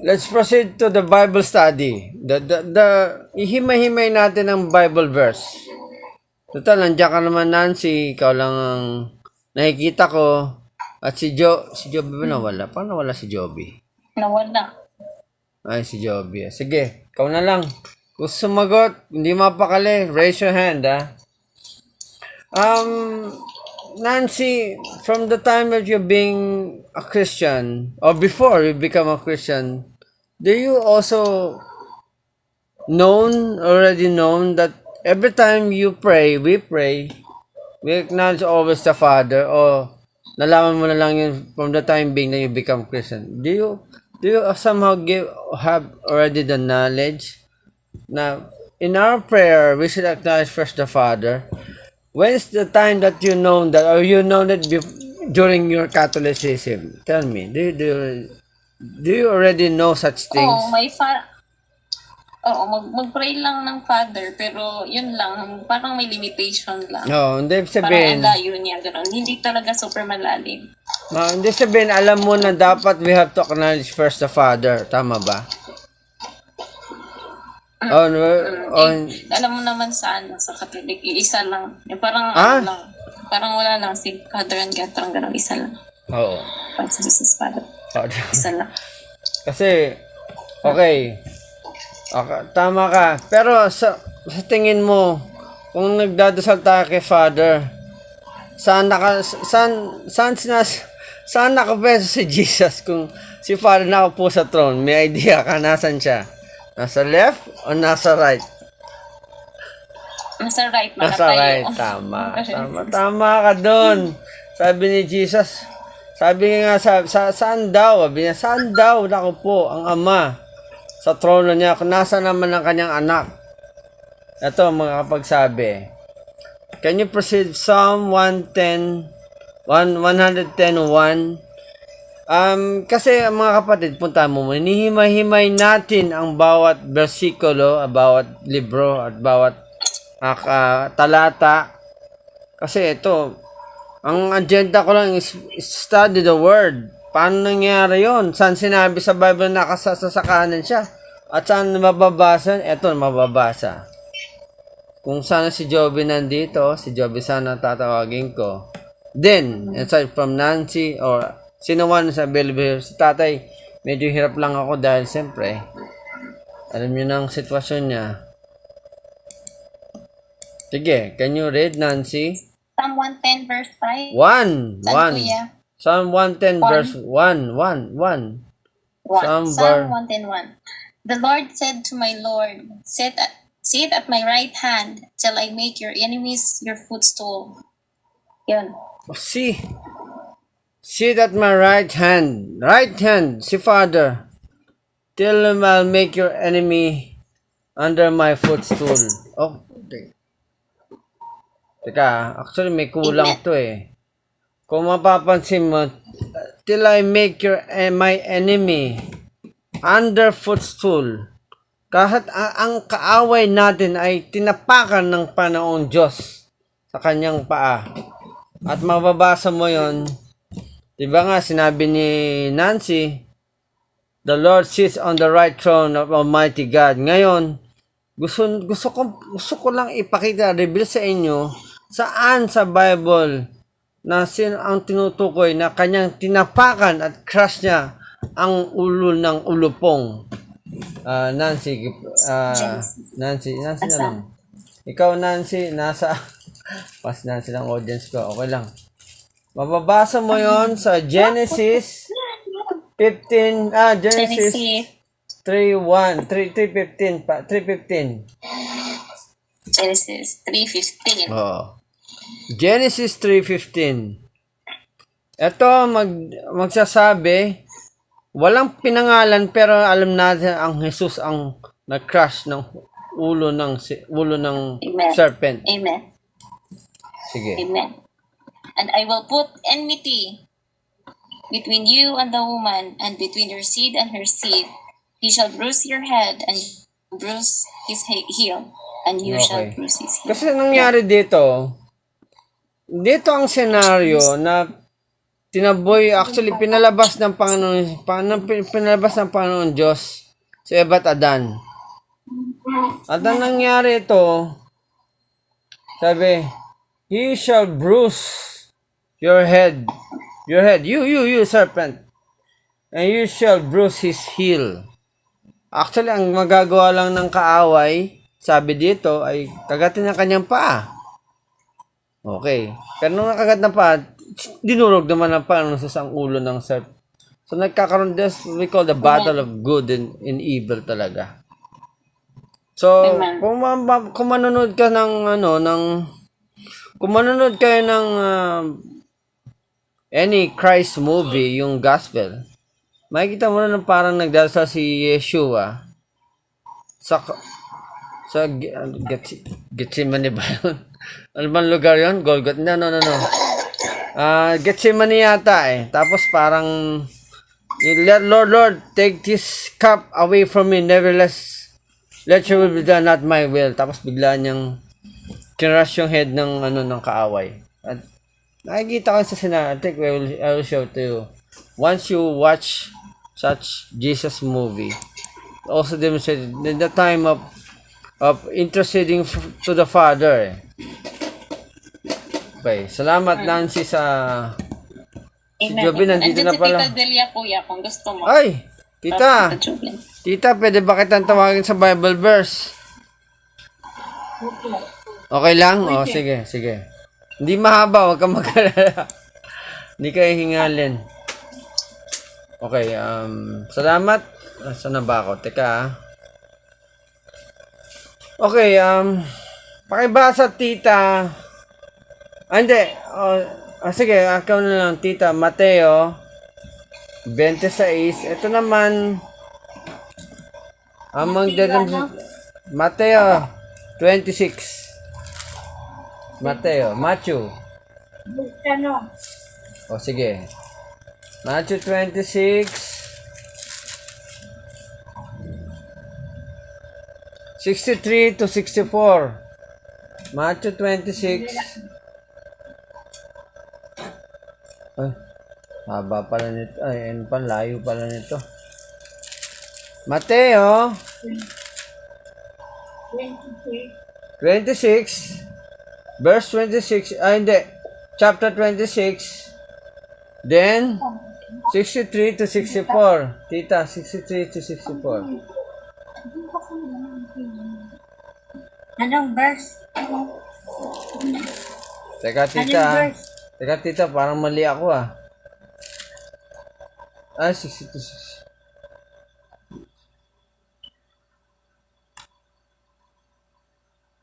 Let's proceed to the Bible study. Ihimay-himay natin ang Bible verse. Total, nandiyan ka naman, Nancy. Ikaw lang ang nakikita ko. At si Joby ba nawala? Paano nawala si Joby? Nawala. Ay, si Joby. Sige, ikaw na lang. Kung sumagot, hindi mapakali, raise your hand, Nancy, from the time that you being a Christian, or before you become a Christian, do you also already known that every time you pray, we acknowledge always the Father, or nalaman mo na lang yun from the time being that you become Christian? Do you somehow have already the knowledge na in our prayer, we should acknowledge first the Father? When's the time that you know that, or you know that during your Catholicism? Tell me, do you already know such things? Oo, mag-pray lang ng Father, pero yun lang, parang may limitation lang. No, hindi Parang sabihin, ang layo niya, gano'n. Hindi talaga super malalim. hindi sabihin, alam mo na dapat we have to acknowledge first the Father. Tama ba? Alam mo naman sa Catholic, isa lang. Parang lang. Parang wala lang si Father and Gatron, gano'n, isa lang. Oo. Pag sa Jesus Father, isa lang. Kasi, okay, tama ka. Pero sa tingin mo, kung nagdadasal tayo kay Father, saan nakapeso si Jesus kung si Father nakaupo sa throne? May idea ka, nasan siya? Nasa left o nasa right? Nasa right, Nasa right, tama ka doon. Sabi ni Jesus, sabi nga, saan daw? Sabi niya, saan daw nakaupo ang Ama sa trono niya kung nasa naman ang kanyang anak? Ito mga kapagsabi. Can you proceed Psalm 110:1? Kasi mga kapatid, punta mo, hinihimay-himay natin ang bawat bersikulo, bawat libro, at bawat talata. Kasi ito, ang agenda ko lang is study the word. Paano nangyari yon? Saan sinabi sa Bible na nakasasakanan siya? At saan mababasa? Ito, mababasa. Kung sana si Joby nandito, si Joby sana tatawagin ko. Then, aside from Nancy or sino man sa Belvedere, si tatay, medyo hirap lang ako dahil siyempre, alam niyo na ang sitwasyon niya. Sige, can you read, Nancy? Psalm 110 verse 5. 1. Psalm 110 verse 1. Psalm 110:1. The Lord said to my Lord, sit at my right hand till I make your enemies your footstool. Yun. Sit at my right hand, si Father, till I'll make your enemy under my footstool. Okay. Teka, actually may kulang to eh. Kung mapapansin mo, till I make my enemy under footstool. Kahit ang kaaway natin ay tinapakan ng Panginoong Diyos sa kanyang paa. At mababasa mo yon. Diba nga, sinabi ni Nancy, the Lord sits on the right throne of Almighty God. Ngayon, gusto ko lang ipakita, reveal sa inyo, saan sa Bible na sino ang tinutukoy na kanyang tinapakan at crush niya ang ulo ng ulupong. Nancy, Nancy na Asa? lang. Ikaw, Nancy, nasa, pas Nancy lang audience ko, okay lang. Mababasa mo yon sa Genesis 15, Genesis Genesis. 3:1, 3:15, 3:15. Genesis 3:15. Oh. Genesis 3:15. Ito, magsasabi, walang pinangalan pero alam natin ang Jesus ang nag-crush ng ulo ng Amen. serpent. Amen. Sige. Amen. And I will put enmity between you and the woman, and between your seed and her seed. He shall bruise your head, and bruise his heel, and you shall Okay. bruise his heel. Kasi nangyari dito ang senaryo na tinaboy, actually pinalabas ng Panginoon Diyos si Eva at Adan. At ang nangyari ito, sabi, he shall bruise your head, you serpent, and you shall bruise his heel. Actually, ang magagawa lang ng kaaway, sabi dito, ay kagatin ng kanyang paa. Okay. Pero nung nakagat na paa, dinurog naman ng Panginoon sa ang ulo ng serpent. So, nagkakaroon this, we call the battle of good and evil talaga. So, Amen. kung manonood ka kung manonood kayo ng any Christ movie, yung gospel, makikita mo na parang nagdasal si Yeshua sa Gethsemane ba yun? Ano bang lugar yun? Golgotha? No. Gethsemane yata eh. Tapos parang, Lord, take this cup away from me. Nevertheless, let your will be done, not my will. Tapos bigla niyang kinrush yung head ng kaaway. At nakikita ko sa I think I will show to you. Once you watch such Jesus movie, also demonstrated in the time of interceding to the Father. Okay, salamat Nancy sa si Amen. Joby nandito Andyan na si pala. Tita Delia, kuya, kung gusto mo. Ay, tita. Tita Joby. Tita, pwede ba kitang tawagin sa Bible verse? Okay lang? O, sige. Hindi mahaba, huwag kang mag-alala. Hindi kayo hingalin. Okay, salamat. Saan na ba ako? Teka, Okay, pakibasa, tita. Hindi. Sige, ikaw na lang, tita. Mateo 26. Ito naman, Mateo 26. Matthew. Sige. Matthew 26. 63 to 64. Matthew 26. Ay, haba pala nito. Ay, layo pala nito. Mateo 26. Verse 26. Hindi. Chapter 26. Then, 63 to 64. Tita, 63 to 64. Anong verse? Teka, tita, parang mali ako ah. 62.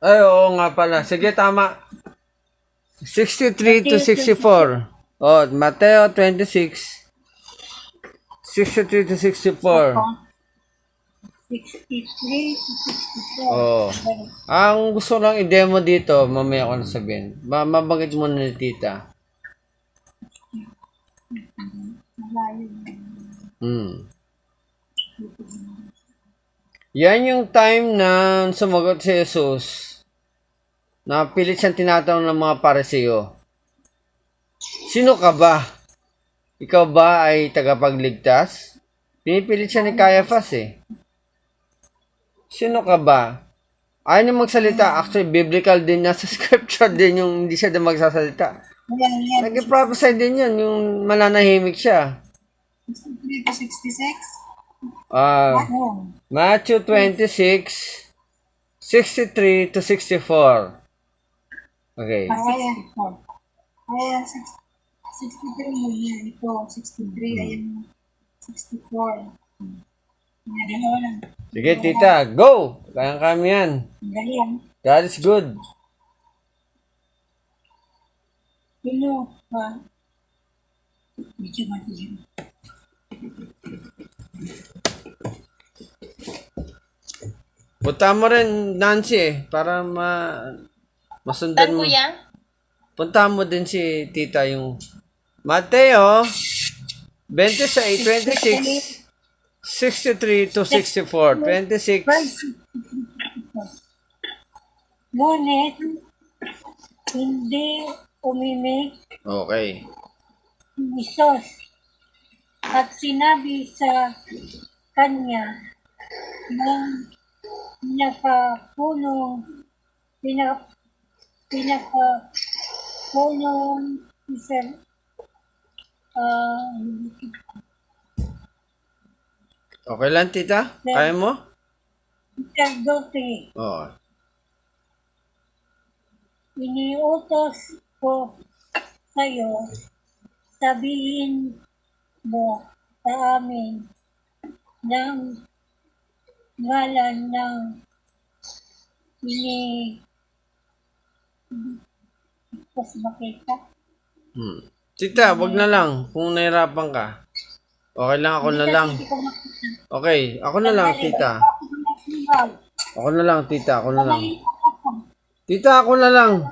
Ay, oo nga pala. Sige, tama. 63 to 64. Oh, Mateo 26. 63 to 64. 63 to 64. Oh. Ang gusto lang i-demo dito, mamaya ko na sabihin. Mabanggit mo na ni tita. Yan yung time na sumagot si Jesus. Napilit siyang tinatanong ng mga Pariseo. Sino ka ba? Ikaw ba ay tagapagligtas? Pinipilit siya ni Caiaphas eh. Sino ka ba? Ayaw niya magsalita. Actually, biblical din. Nasa scripture din yung hindi siya din magsasalita. Nag-prophesy din yun. Yung mananahimik siya. 63 to 66? Ano? Matthew 26, 63 to 64. Okay. Ayan po. Ayan, 63 mo yan. Ito, 63. Ayan, 64. Ayan, lang. Sige, tita. Go! Kayang kami yan. Dali yan. God is good. Sino? Medyo matiyan. Punta mo rin, Nancy, para masundan Saan mo. kuya? Punta mo din si tita yung Mateo 26, 26, 63 to 64. 26. Ngunit, hindi umimik Okay. ni Isos at sinabi sa kanya ng pinakapunong isang Okay lang, tita? Kaya mo? sacerdote. Oo. Iniutos ko sa'yo, sabihin mo sa amin ng ngalan ng Tapos makita. Tita, wag na lang kung nahirapan ka. Okay lang, ako na lang. Hindi ko makita. Okay, ako na lang, tita. Ako na lang, tita. Ako na lang. Tita, ako na lang.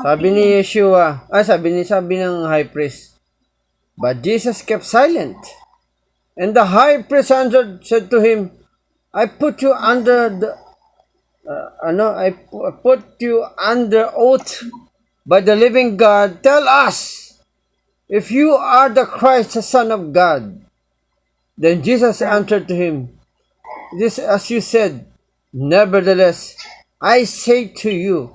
Sabi ni Yeshua, sabi ng high priest. But Jesus kept silent. And the high priest answered, said to him, I put you under put you under oath by the living God. Tell us if you are the Christ, the Son of God. Then Jesus answered to him, this as you said, nevertheless, I say to you,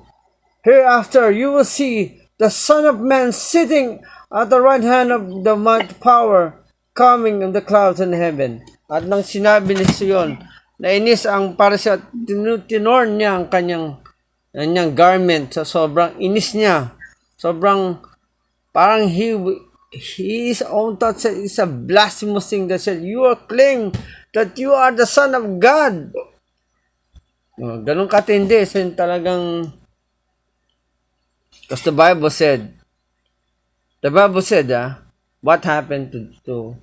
hereafter you will see the Son of Man sitting at the right hand of the mighty power, coming in the clouds in heaven. At nang sinabi ni Sion, nainis ang Pariseo at tinorn niya ang kanyang garment sa sobrang inis niya. Sobrang parang he his own thoughts said, it's a blasphemous thing that said, you are claim that you are the Son of God. Ganun katindi. So, talagang, because the Bible said, what happened to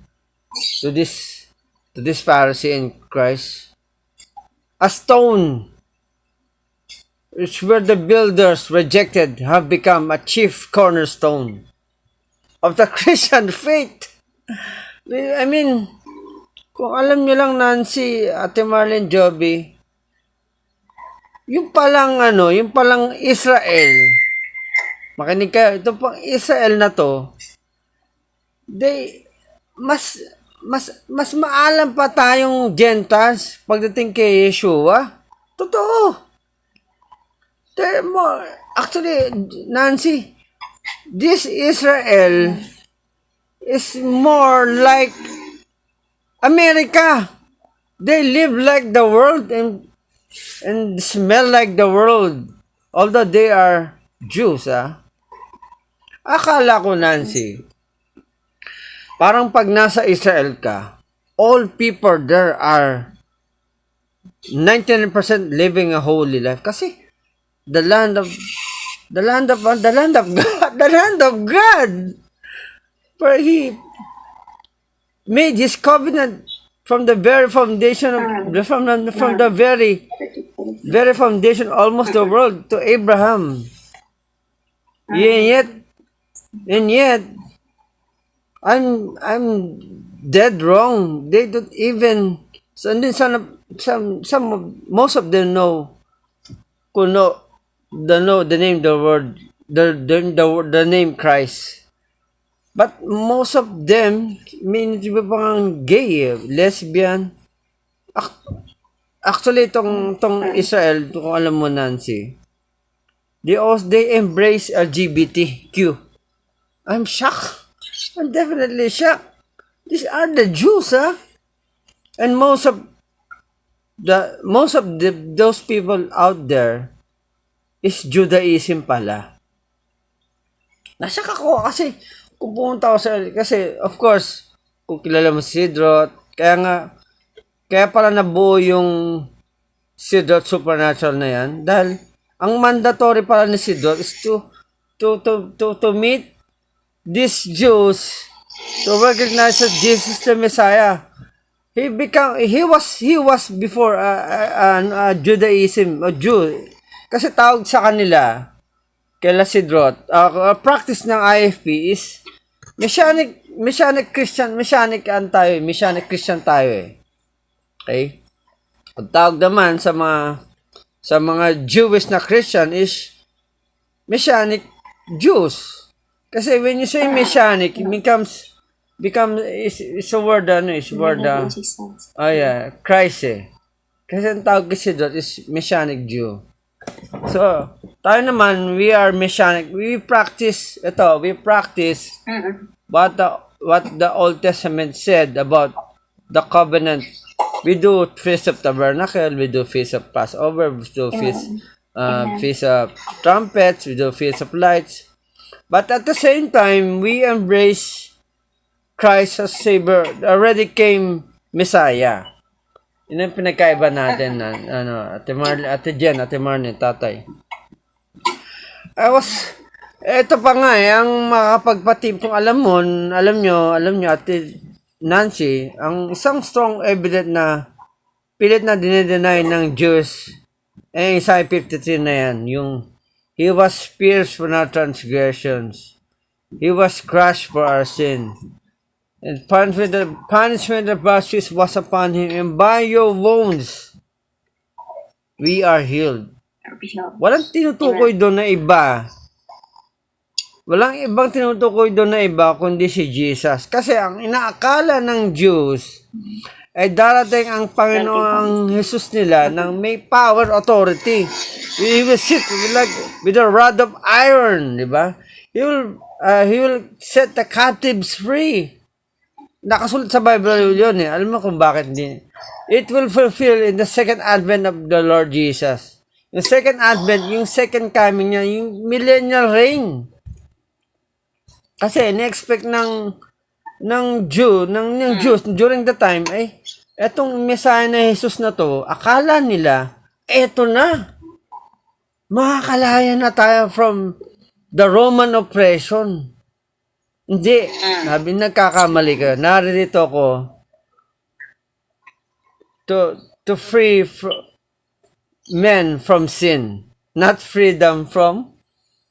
this Pharisee in Christ? A stone, which where the builders rejected, have become a chief cornerstone of the Christian faith. I mean, kung alam nyo lang, Nancy, Ate Marlene, Joby, yung palang Israel, makinig kayo, ito pang Israel na to, mas maalam pa tayong Gentiles pagdating kay Yeshua. Totoo. They're more, actually, Nancy, this Israel is more like America. They live like the world and smell like the world. Although they are Jews, Akala ko, Nancy, parang pag nasa Israel ka, all people there are 99% living a holy life. Kasi the land of God, the land of God, where He made His covenant from the very foundation from the very foundation, almost the world, to Abraham. And yet, I'm dead wrong. They don't even. So and then most of them know the name, the word, the name Christ. But most of them, di ba pang gay, lesbian. Actually, tong Israel, kung alam mo, Nancy, they embrace LGBTQ. I'm shocked. I'm definitely shocked. These are the Jews, And those people out there is Judaism pala. Nasyak ako kasi kung pumunta ako kasi of course, kung kilala mo si Sidrot, kaya pala nabuo yung Sidrot Supernatural na yan dahil ang mandatory pala ni Sidrot is to meet these Jews to recognize that Jesus the Messiah. He was before Judaism, a Jew. Kasi tawag sa kanila, kaila Sidrot, practice ng IFP is Messianic Christian tayo eh. Okay? Ang tawag naman sa mga Jewish na Christian is Messianic Jews. Kasi when you say Messianic, it it's a word Christ eh. Kasi ang tawag kasi doon is Messianic Jew. So, tayo naman, we are Messianic. We practice what the Old Testament said about the covenant. We do Feast of Tabernacle, we do Feast of Passover, we do Feast of Trumpets, we do Feast of Lights. But at the same time, we embrace Christ as Savior, already came Messiah. Yun ang pinagkaiba natin na, Ate Jen, Ate Marnie, Tatay. Ito pa nga ang makakapagpatim, kung alam nyo, Ate Nancy, ang isang strong evidence na pilit na dinedeny ng Jews, Isaiah 53 na yan, yung He was pierced for our transgressions. He was crushed for our sin. And punishment of justice was upon him, and by your wounds, we are healed. Walang tinutukoy doon na iba. Walang ibang tinutukoy doon na iba kundi si Jesus. Kasi ang inaakala ng Jews ay darating ang Panginoong Jesus nila ng may power, authority. He will sit with a rod of iron, di ba? He will set the captives free. Nakasulat sa Bible yun eh. Alam mo kung bakit din. It will fulfill in the second advent of the Lord Jesus. Yung second advent, yung second coming niya, yung millennial reign. Kasi in-expect ng Jews during the time etong Messiah na Jesus na to, akala nila eto na. Makakalaya na tayo from the Roman oppression. Hindi, sabi nagkakamali ka. Naririto ko to free men from sin, not freedom from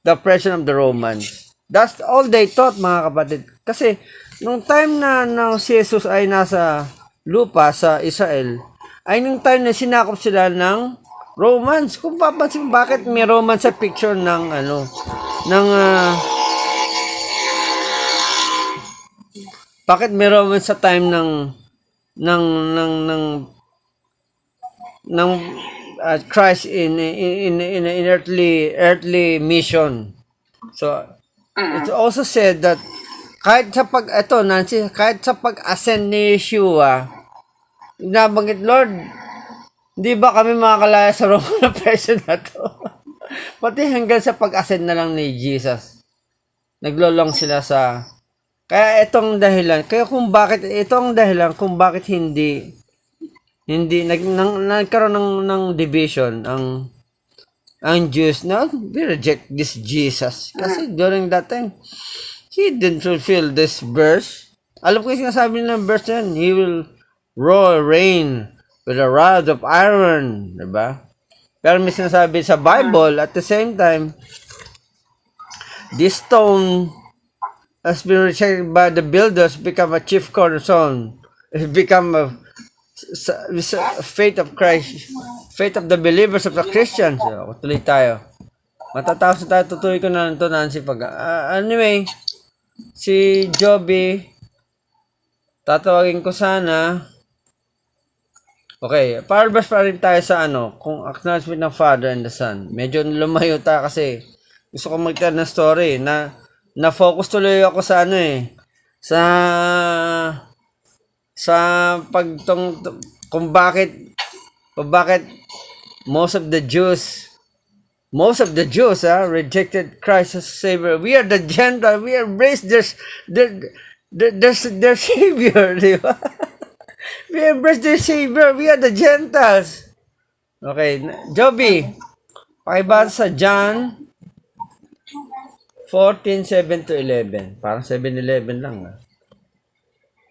the oppression of the Romans. That's all they thought, mga kapatid. Kasi, nung time na si Jesus ay nasa lupa sa Israel, ay nung time na sinakop sila ng Romans. Kung papansin, bakit may Romans sa picture bakit may Romans sa time ng Christ in earthly mission. So, it also said that kahit sa pag-ascend ni Yeshua, nabanggit, Lord, di ba kami makakalaya sa Roman oppression na to? Pati hanggang sa pag-ascend na lang ni Jesus, naglolong sila sa... Kaya itong dahilan kung bakit hindi nagkaroon ng division ang Jews na we reject this Jesus. Kasi during that time, he didn't fulfill this verse. Alam ko yung sinasabi ng verse yan, he will reign with a rod of iron. Diba? Pero may sinasabi sa Bible, at the same time, this stone has been rejected by the builders, become a chief cornerstone. It become a faith of Christ, faith of the believers of the Christians. So, tuloy tayo. Matatapos na tayo, tutuloy ko na ito, Nancy. Anyway, si Joby, tatawagin ko sana. Okay, parabas pa rin tayo sa kung acknowledgement ng Father and the Son. Medyo lumayo tayo kasi gusto ko mag-tell ng story na focus tuloy ako sa sa pagtong kung bakit most of the Jews rejected Christ as Savior. We are the Gentiles. We embrace their Savior. Di ba? We embrace their Savior. We are the Gentiles. Okay. Joby, pakibasa sa John 14:7-11. Parang 7-11 lang.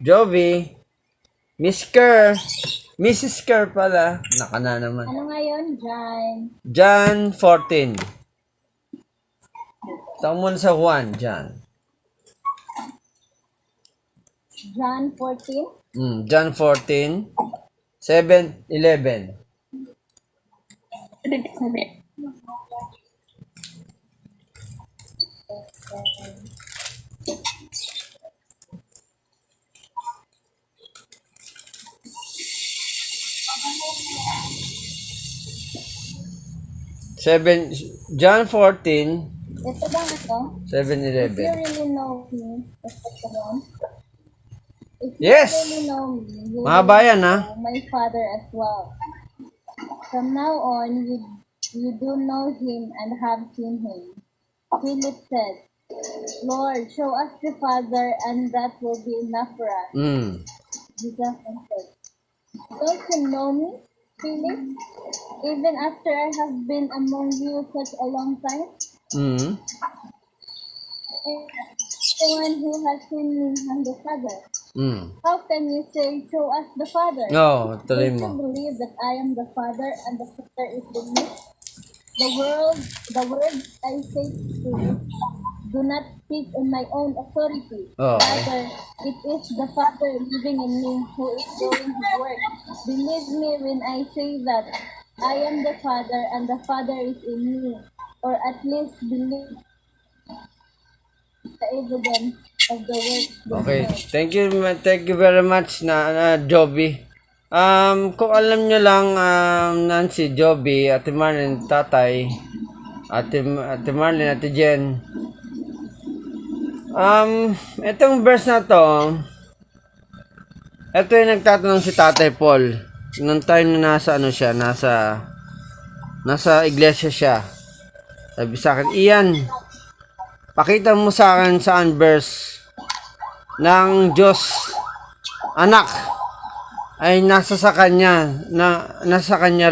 Joby, Mrs. Kerr pala. Naka na naman. Ano nga yun, John? John 14. Tawag muna sa 1, John. John 14? John 14, 7-11. Sabi. John 14, Ito bang ito? 7-11. If you really know me, ito ba? If you Yes! really know me, you Mahaba yan, will ha? know my Father as well. From now on, you do know him and have seen him. Philip said, Lord, show us the Father, and that will be enough for us. Jesus answered, don't you know me, Philip? Even after I have been among you such a long time? The one who has seen me and the Father. How can you say, show us the Father? No, tuloy Don't you mo. believe that I am the Father and the Father is in me? The words I say to you, do not speak in my own authority. Oh. Rather, it is the Father living in me who is doing his work. Believe me when I say that I am the Father and the Father is in me, or at least believe the evidence of the works Okay. themselves. Thank you very much na Joby. Kung alam nyo lang, Nancy, Joby, Ate Marlene, Tatay, Ate Marlene, Ate Jen. Itong verse na to, ito yung nagtatanong si Tatay Paul. Nung time na nasa iglesia siya. Sabi sa akin, Ian, pakita mo sa akin saan verse ng Diyos anak ay nasa kanya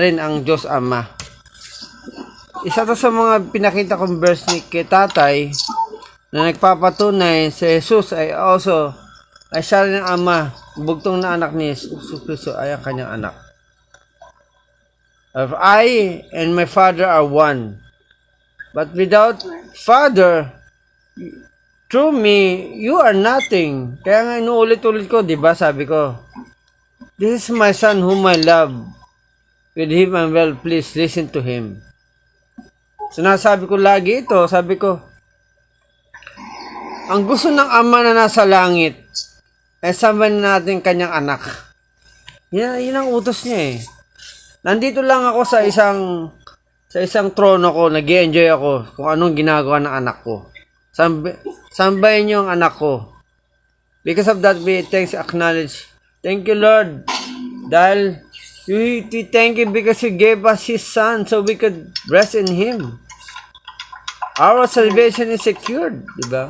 rin ang Diyos Ama. Isa to sa mga pinakita kong verse ni kay Tatay na nagpapatunay si Jesus ay siya rin ang Ama. Bugtong na anak ni Jesus Cristo ay ang kanyang anak. If I and my Father are one, but without Father, through me, you are nothing. Kaya nga inuulit-ulit ko, di ba? Sabi ko, this is my son whom I love. With him I'm well pleased. Listen to him. Sinasabi ko lagi ito, sabi ko, ang gusto ng Ama na nasa langit, ay samahan natin kanyang anak. Yan ang utos niya eh. Nandito lang ako sa isang trono ko, nag-enjoy ako kung anong ginagawa ng anak ko. Sambahin niyo ang anak ko. Because of that, we acknowledge. Thank you, Lord. Dahil, we thank you because you gave us His Son so we could rest in Him. Our salvation is secured. Diba?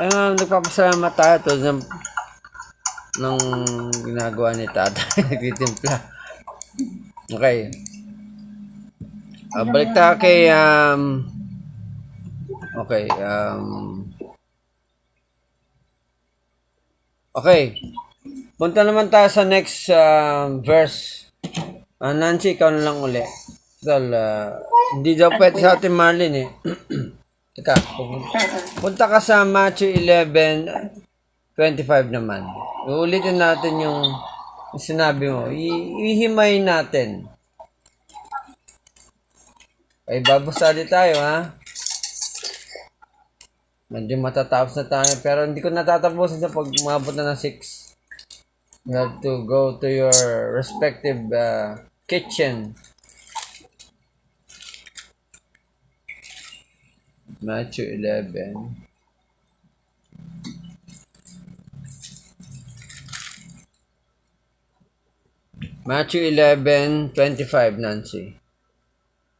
Kaya nagpapasalamat tayo to ng ginagawa ni Tatay. Nagtitimpla. Okay. Balik tayo kay okay. Okay. Punta naman tayo sa next verse. Nancy, ikaw na lang uli. Dahil, hindi daw pwede sa ating Marlene eh. Teka, punta ka sa Matthew 11:25 naman. Uulitin natin yung sinabi mo. Ihimayin natin. Ay, babasali tayo, ha? Medyo matatapos na tayo, pero hindi ko natatapusin sa pag umabot na ng 6. You have to go to your respective kitchen. Matthew 11. Matthew 11:25, Nancy.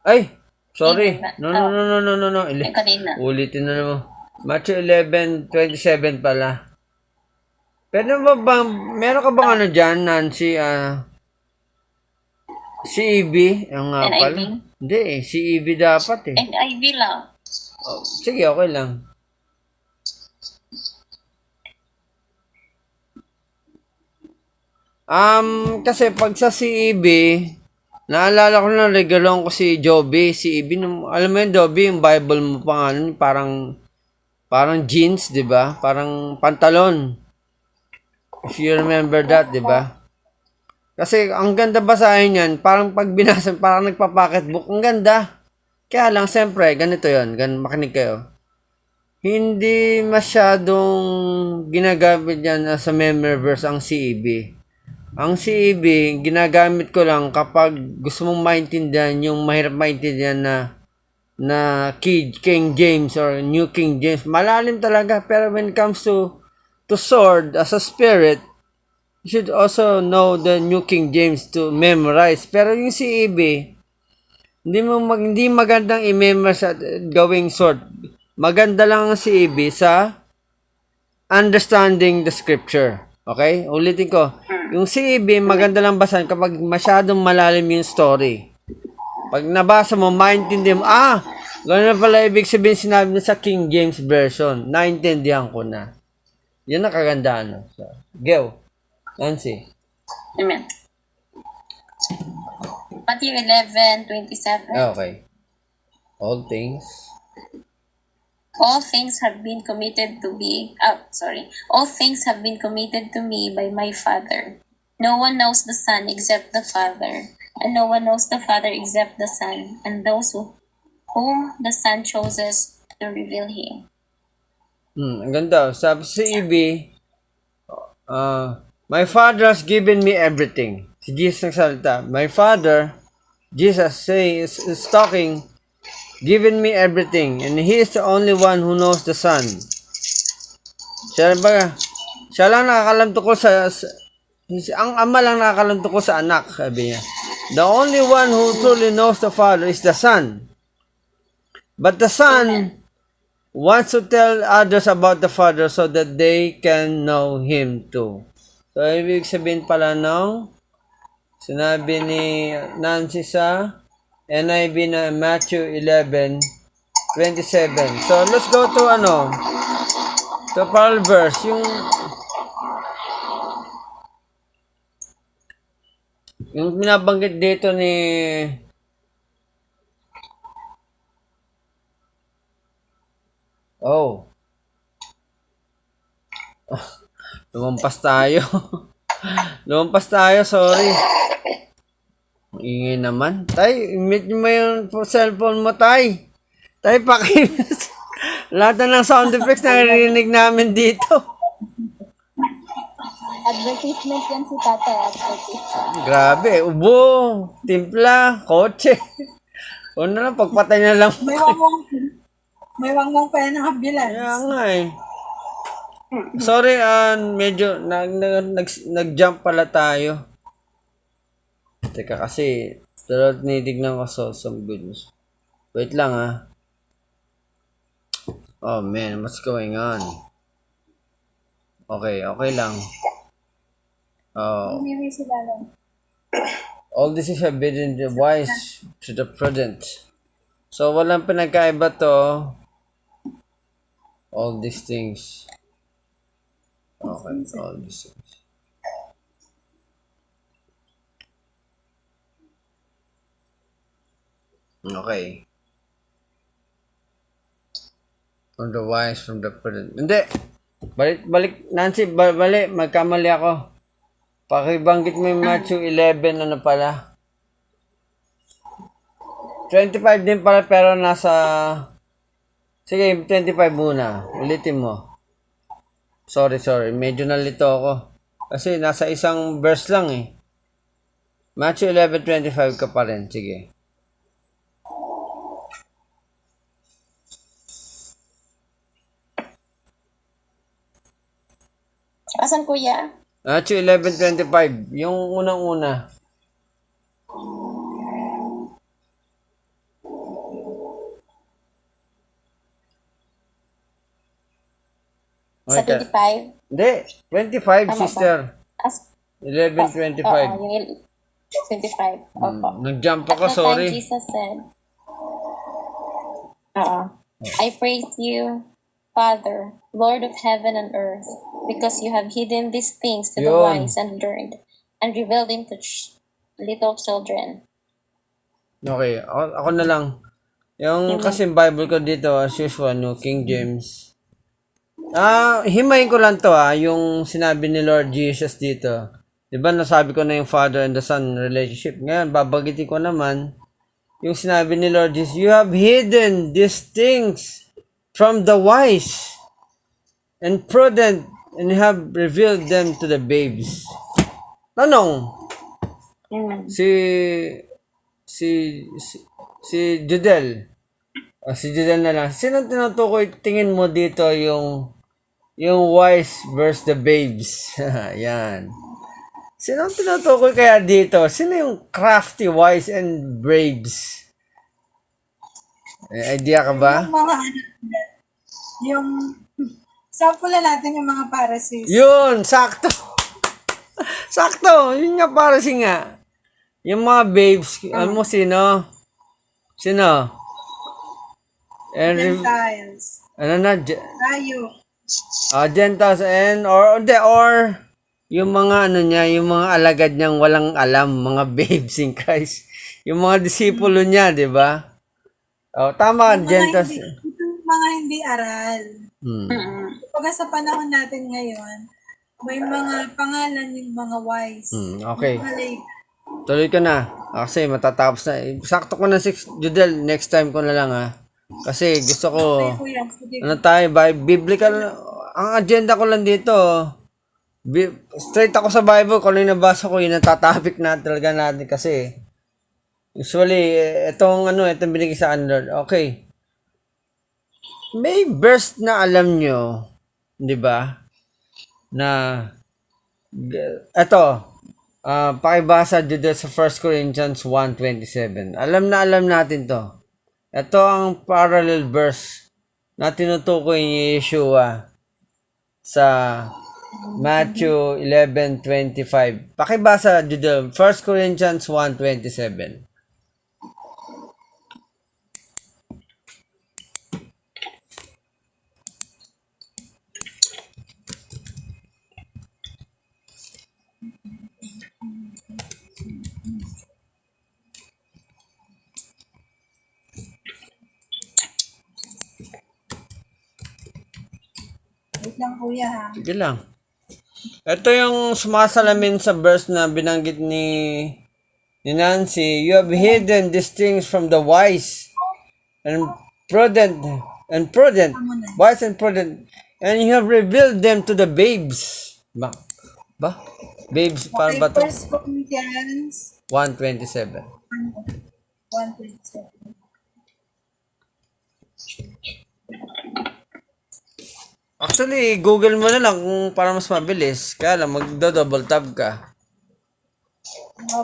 Ay! Sorry. No. Yung kanina. Ulitin na naman. Matthew 11:27 pala. Pero meron ka bang ano dyan, Nancy? CEB? Ang nga NIV? pala. Hindi eh. CEB dapat eh. NIV lang. Oh, sige, okay lang. Kasi pag sa CEB, naalala ko na regaloan ko si Joby. CEB, alam mo yun, Joby, yung Bible mo pa nga, parang jeans, di ba? Parang pantalon. If you remember that, di ba? Kasi ang ganda basahin yan, parang pag binasa, parang nagpa-pocketbook, ang ganda. Kaya lang, siyempre, ganito yon, makinig kayo. Hindi masyadong ginagamit yan as a memory verse ang CEB. Ang CEB, ginagamit ko lang kapag gusto mong maintindihan yung mahirap maintindihan na King James or New King James. Malalim talaga, pero when it comes to sword as a spirit, you should also know the New King James to memorize. Pero yung CEB, hindi magandang i-memorize at gawing sword. Maganda lang ang CEB sa understanding the scripture. Okay? Ulitin ko. Yung CEB, maganda lang basahin kapag masyadong malalim yung story. Pag nabasa mo, maintindihan mo, gano'n pala ibig sabihin sinabi na sa King James Version. Naintindihan ko na. Yan ang kagandaan. So, go. Nancy. Amen. Matthew 11:27. Okay. All things. All things have been committed to me. All things have been committed to me by my Father. No one knows the Son except the Father, and no one knows the Father except the Son, and those whom the Son chooses to reveal Him. Ang ganda. Sabi sa EB, my Father has given me everything. Si Jesus nagsalita. My Father, Jesus is talking, given me everything, and He is the only one who knows the Son. Siya lang nakakalam tungkol ang ama lang nakakalam tungkol sa anak, sabi niya. The only one who truly knows the Father is the Son. But the Son wants to tell others about the Father so that they can know Him too. So, ibig sabihin pala sinabi ni Nancy sa NIV na Matthew 11:27. So, let's go to to parallel verse. Yung binabanggit dito ni lumampas tayo. Lumampas tayo, sorry. Ingay naman. Tay, mute mo yung cellphone mo, Tay. Tay, lahat na ng sound effects na narinig namin dito. Advertisement yan si tatay. Advertisement. Grabe, ubo, timpla, kotse. O na lang, pagpatay na lang. May wangwang pa yan ang ambulance. Kaya nga eh. Sorry, medyo nag-jump pala tayo. Teka kasi, tinitignan ko some good news. Wait lang Oh man, what's going on? Okay lang. Umiwi sila lang. All this is forbidden to the wise, to the prudent. So, walang pinagkaiba to. All these things. Okay, all these things. Okay. From the wise, from the prudent. Hindi. Balik, Nancy, balik. Magkamali ako. Pakibanggit mo yung Matthew 11, ano pala? 25 din pala, pero nasa... Sige, 25 muna. Ulitin mo. Sorry. Medyo nalito ako. Kasi nasa isang verse lang eh. Matthew 11:25 ka pa rin. Sige. Asan kuya? Matthew 11:25. Yung unang-una. Sa Okay. 25? Hindi, 25, Tama ba? sister. As, 11:25. Oo, yung 25. Opo. Nag-jump At ako, that time, sorry. Jesus said, I praise you, Father, Lord of heaven and earth, because you have hidden these things to the Yun. wise and learned, and revealed them to little children. Okay, ako na lang. Yung kasi Bible ko dito, as usual, no, King James. Himayin ko lang to yung sinabi ni Lord Jesus dito. Diba nasabi ko na yung Father and the Son relationship. Ngayon, babagitin ko naman yung sinabi ni Lord Jesus, you have hidden these things from the wise and prudent and you have revealed them to the babes. Tanong, Amen. si Judel. Si Judel na lang. Sino tinutukoy tingin mo dito yung wise versus the babes? Yan. Sino tinutukoy kaya dito? Sino yung crafty, wise, and babes? May idea ka ba? Yung mga yung sample na natin yung mga Pharisees. Yun! Sakto! Sakto! Yun nga para nga. Yung mga babes, alam mo sino? Sino? And, Gentiles. ano na? Tayo. Gentiles and or yung mga ano niya, yung mga alagad niyang walang alam, mga babes in Christ. Yung mga disipulo niya, 'di ba? Tama, Gentiles. Yung mga hindi aral. Kapag sa panahon natin ngayon, may mga pangalan yung mga wise. Okay. Mga late. Tuloy ka na. Kasi matatapos na. Sakto ko na 6, Judel, next time ko na lang Kasi gusto ko, Kuya, sige. ano tayo, biblical, ang agenda ko lang dito, straight ako sa Bible, kung ano yung nabasa ko, yun ang tatapik na talaga natin kasi, usually, itong binigay sa akin, Lord, okay, may verse na alam nyo, di ba, na, eto, pakibasa dito sa 1 Corinthians 1:27. Alam natin to. Ito ang parallel verse na tinutukoy ni Yeshua sa Matthew 11:25. Pakibasa dito, 1 Corinthians 1:27. Wait lang kuya ha. Sige lang. Ito yung sumasalamin sa verse na binanggit ni Nancy. You have hidden these things from the wise and prudent. Wise and prudent. And you have revealed them to the babes. Ba? Babes, para Okay, ba to? 1 Corinthians 1:27. 1:27. Actually, Google mo na lang kung para mas mabilis. Kaya lang, magdo-double tab ka.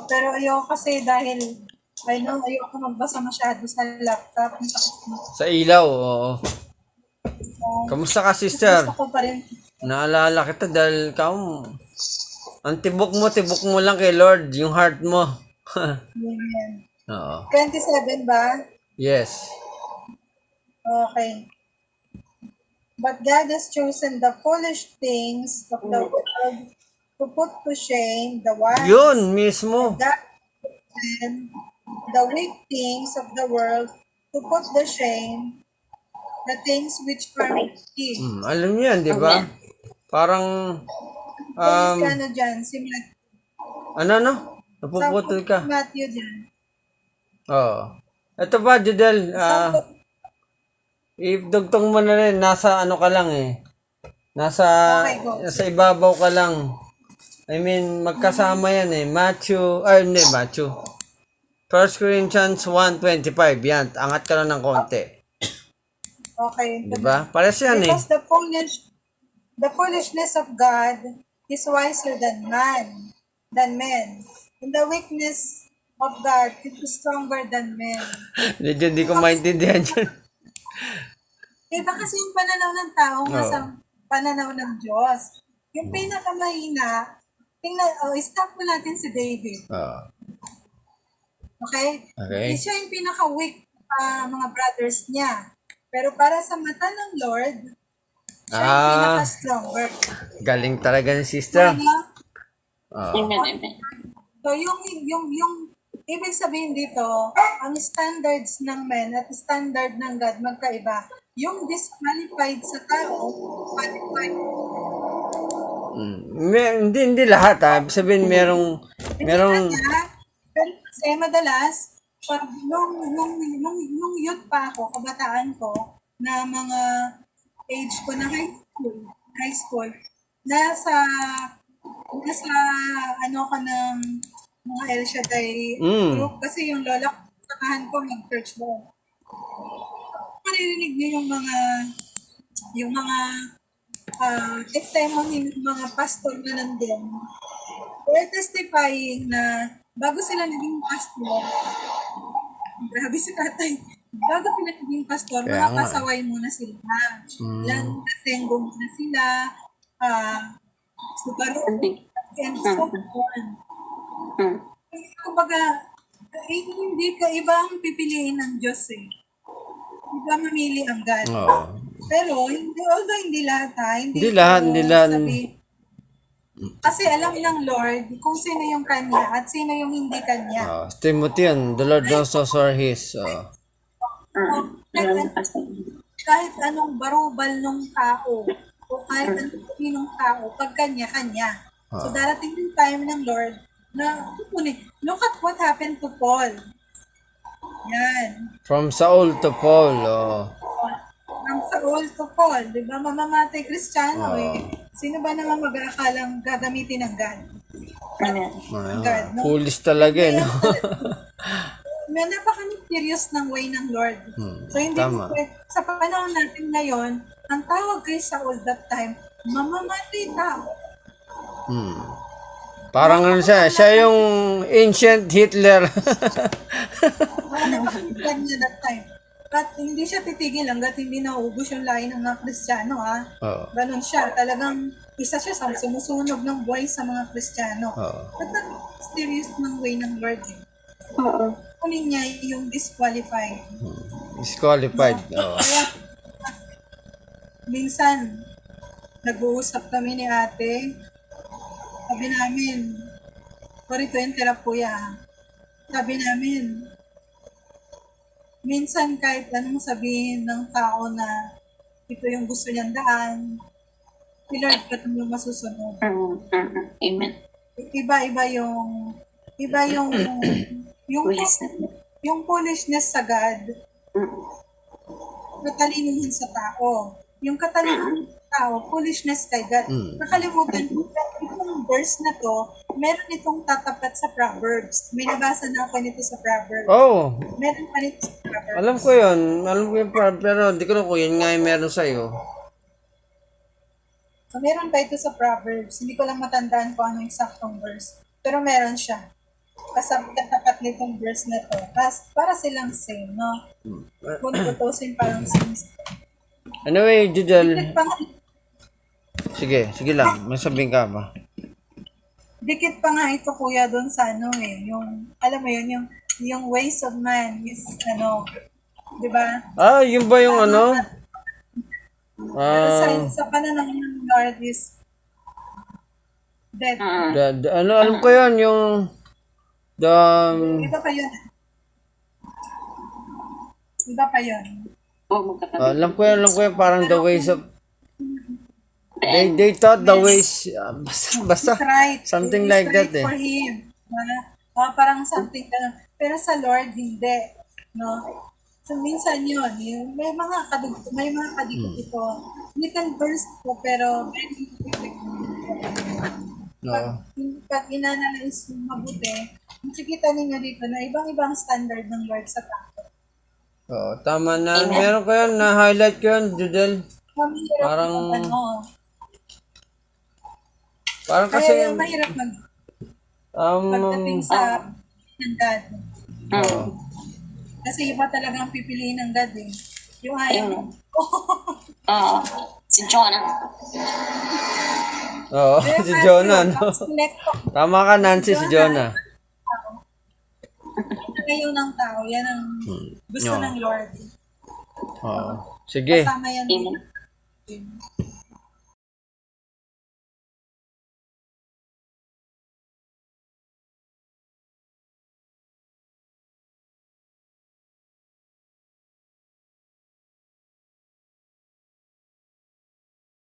Pero ayoko kasi dahil ayoko magbasa masyado sa laptop. Sa ilaw, oo. Kamusta ka, sister? Gusto ko pa rin. Naalala kita dahil ang tibok mo lang kay Lord, yung heart mo. Amen. Oo. 27 ba? Yes. Okay. But God has chosen the foolish things of the world to put to shame the wise. Yun, mismo. God has chosen the weak things of the world to put to shame the things which are weak. Alam niyo yan, di ba? Parang, Police ka na dyan, si Matthew. ano? Napuputol ka. Matthew dyan. Oo. Ito ba, Judel? Dugtong mo na rin, nasa ano ka lang Nasa ibabaw ka lang. I mean, magkasama yan Matthew. 1 Corinthians 1:25. Yan, angat ka lang ng konti. Okay. Diba? Pares yan Because the foolishness of God is wiser than men. And the weakness of God is stronger than men. Medyo hindi ko maintindihan yun. Iba kasi yung pananaw ng tao pananaw ng Diyos. Yung pinakamahina, stop mo natin si David. Okay? Okay. Siya yung pinaka-weak mga brothers niya. Pero para sa mata ng Lord, siya yung pinaka-stronger. Galing talaga ni sister. Ano? Amen, amen. So, yung ibig sabihin dito, ang standards ng men at standard ng God magkaiba. Yung disqualified sa tao, qualified. Hindi lahat Ibig sabihin merong Pero kasi madalas, pag nung youth pa ako, kabataan ko, na mga age ko na high school, nasa ano ka ng mga El Shaddai group, kasi yung lola ko, sakahan ko mag-church doon. Maririnig niyo yung mga testimony ng mga pastor na nandun. They're testifying na bago sila naging pastor, grabe si tatay, bago sila naging pastor, Kaya mga nga. pasaway muna sila. Langkasengo muna sila, Subaru, and so on. Kumbaga, hindi ka iba ang pipiliin ng Diyos eh. Iba mamili ang God. Oo. Pero, although hindi lahat Hindi lahat. Kasi alam ng Lord kung sino yung kanya at sino yung hindi kanya. Timothy yun. The Lord knows those who are His. Kahit anong barubal ng tao o kahit anong sinong tao, pag kanya-kanya. So darating yung time ng Lord na, look at what happened to Paul. Yan. From Saul to Paul. From Saul to Paul, di ba? Mamamatay Kristiyano eh. Sino ba naman mag-aakalang gagamitin ng God? Amen. God, no? Foolish talaga no? May napaka-mysterious ng way ng Lord. So hindi tama. sa panahon natin ngayon, ang tawag kay Saul that time, mamamatay tao. Parang ano siya yung ancient Hitler. Mga napakinggan niya that time. At hindi siya titigil hanggat hindi naubos yung lain ng mga Kristiyano, ha? Ganon siya. Talagang isa siya sa sumusunog ng buhay sa mga Kristiyano. At napaka-mysterious ng way ng Lord. Kunin niya yung disqualified. Disqualified. Minsan, nag-uusap kami ni ate. Sabi namin, sorry to interrupt kuya. Sabi namin, minsan kahit anong sabihin ng tao na ito yung gusto niyang daan, si Lord pa yung masusunod. Amen. Iba-iba yung yung foolishness sa God, katalinuhan sa tao. Yung katalinuhan sa tao, foolishness kay God. Nakalimutan ko, itong verse na to, meron itong tatapat sa Proverbs. May nabasa na ako nito sa Proverbs. Meron pa nito sa Proverbs. Alam ko yun, pero di ko na yun nga yung meron sa'yo. So, meron pa ito sa Proverbs. Hindi ko lang matandaan kung ano yung saktong verse. Pero meron siya. Kasabot katapat nitong verse na to. Para silang same, no? Kung tutusin parang same. Anyway, Judel. Dikit Sige lang. May sabihin ka ba? Dikit pa nga ito kuya doon sa ano eh. Yung, alam mo yun, yung ways of man is ano, di ba? Yun ba yung ano? Sa pananaw ng Lord is death. Alam ko yun, yung Iba pa yun. Iba pa yun. alam ko yun, parang the ways of they thought the ways basta Right. something It's like right that eh. for him. Parang something ganun. Pero sa Lord, hindi. No? So, minsan yun. May mga kadikit ito. Little verse po, pero very pag inanalyze mo mabuti, makikita ninyo dito na ibang-ibang standard ng Lord sa tao. Tama na. Meron ko yun, na-highlight ko yun, Judel. Parang kasi Kaya mahirap pagdating sa ng God. Kasi iba talagang pipiliin ng God eh. Yung ayaw. Si Jonah. Oo, si Jonah, no? Tapos connect Tama ka, Nancy, si Jonah. kayo ng tao. Yan ang gusto No. ng Lord. Oo. Sige. Kasama yan Amen. din.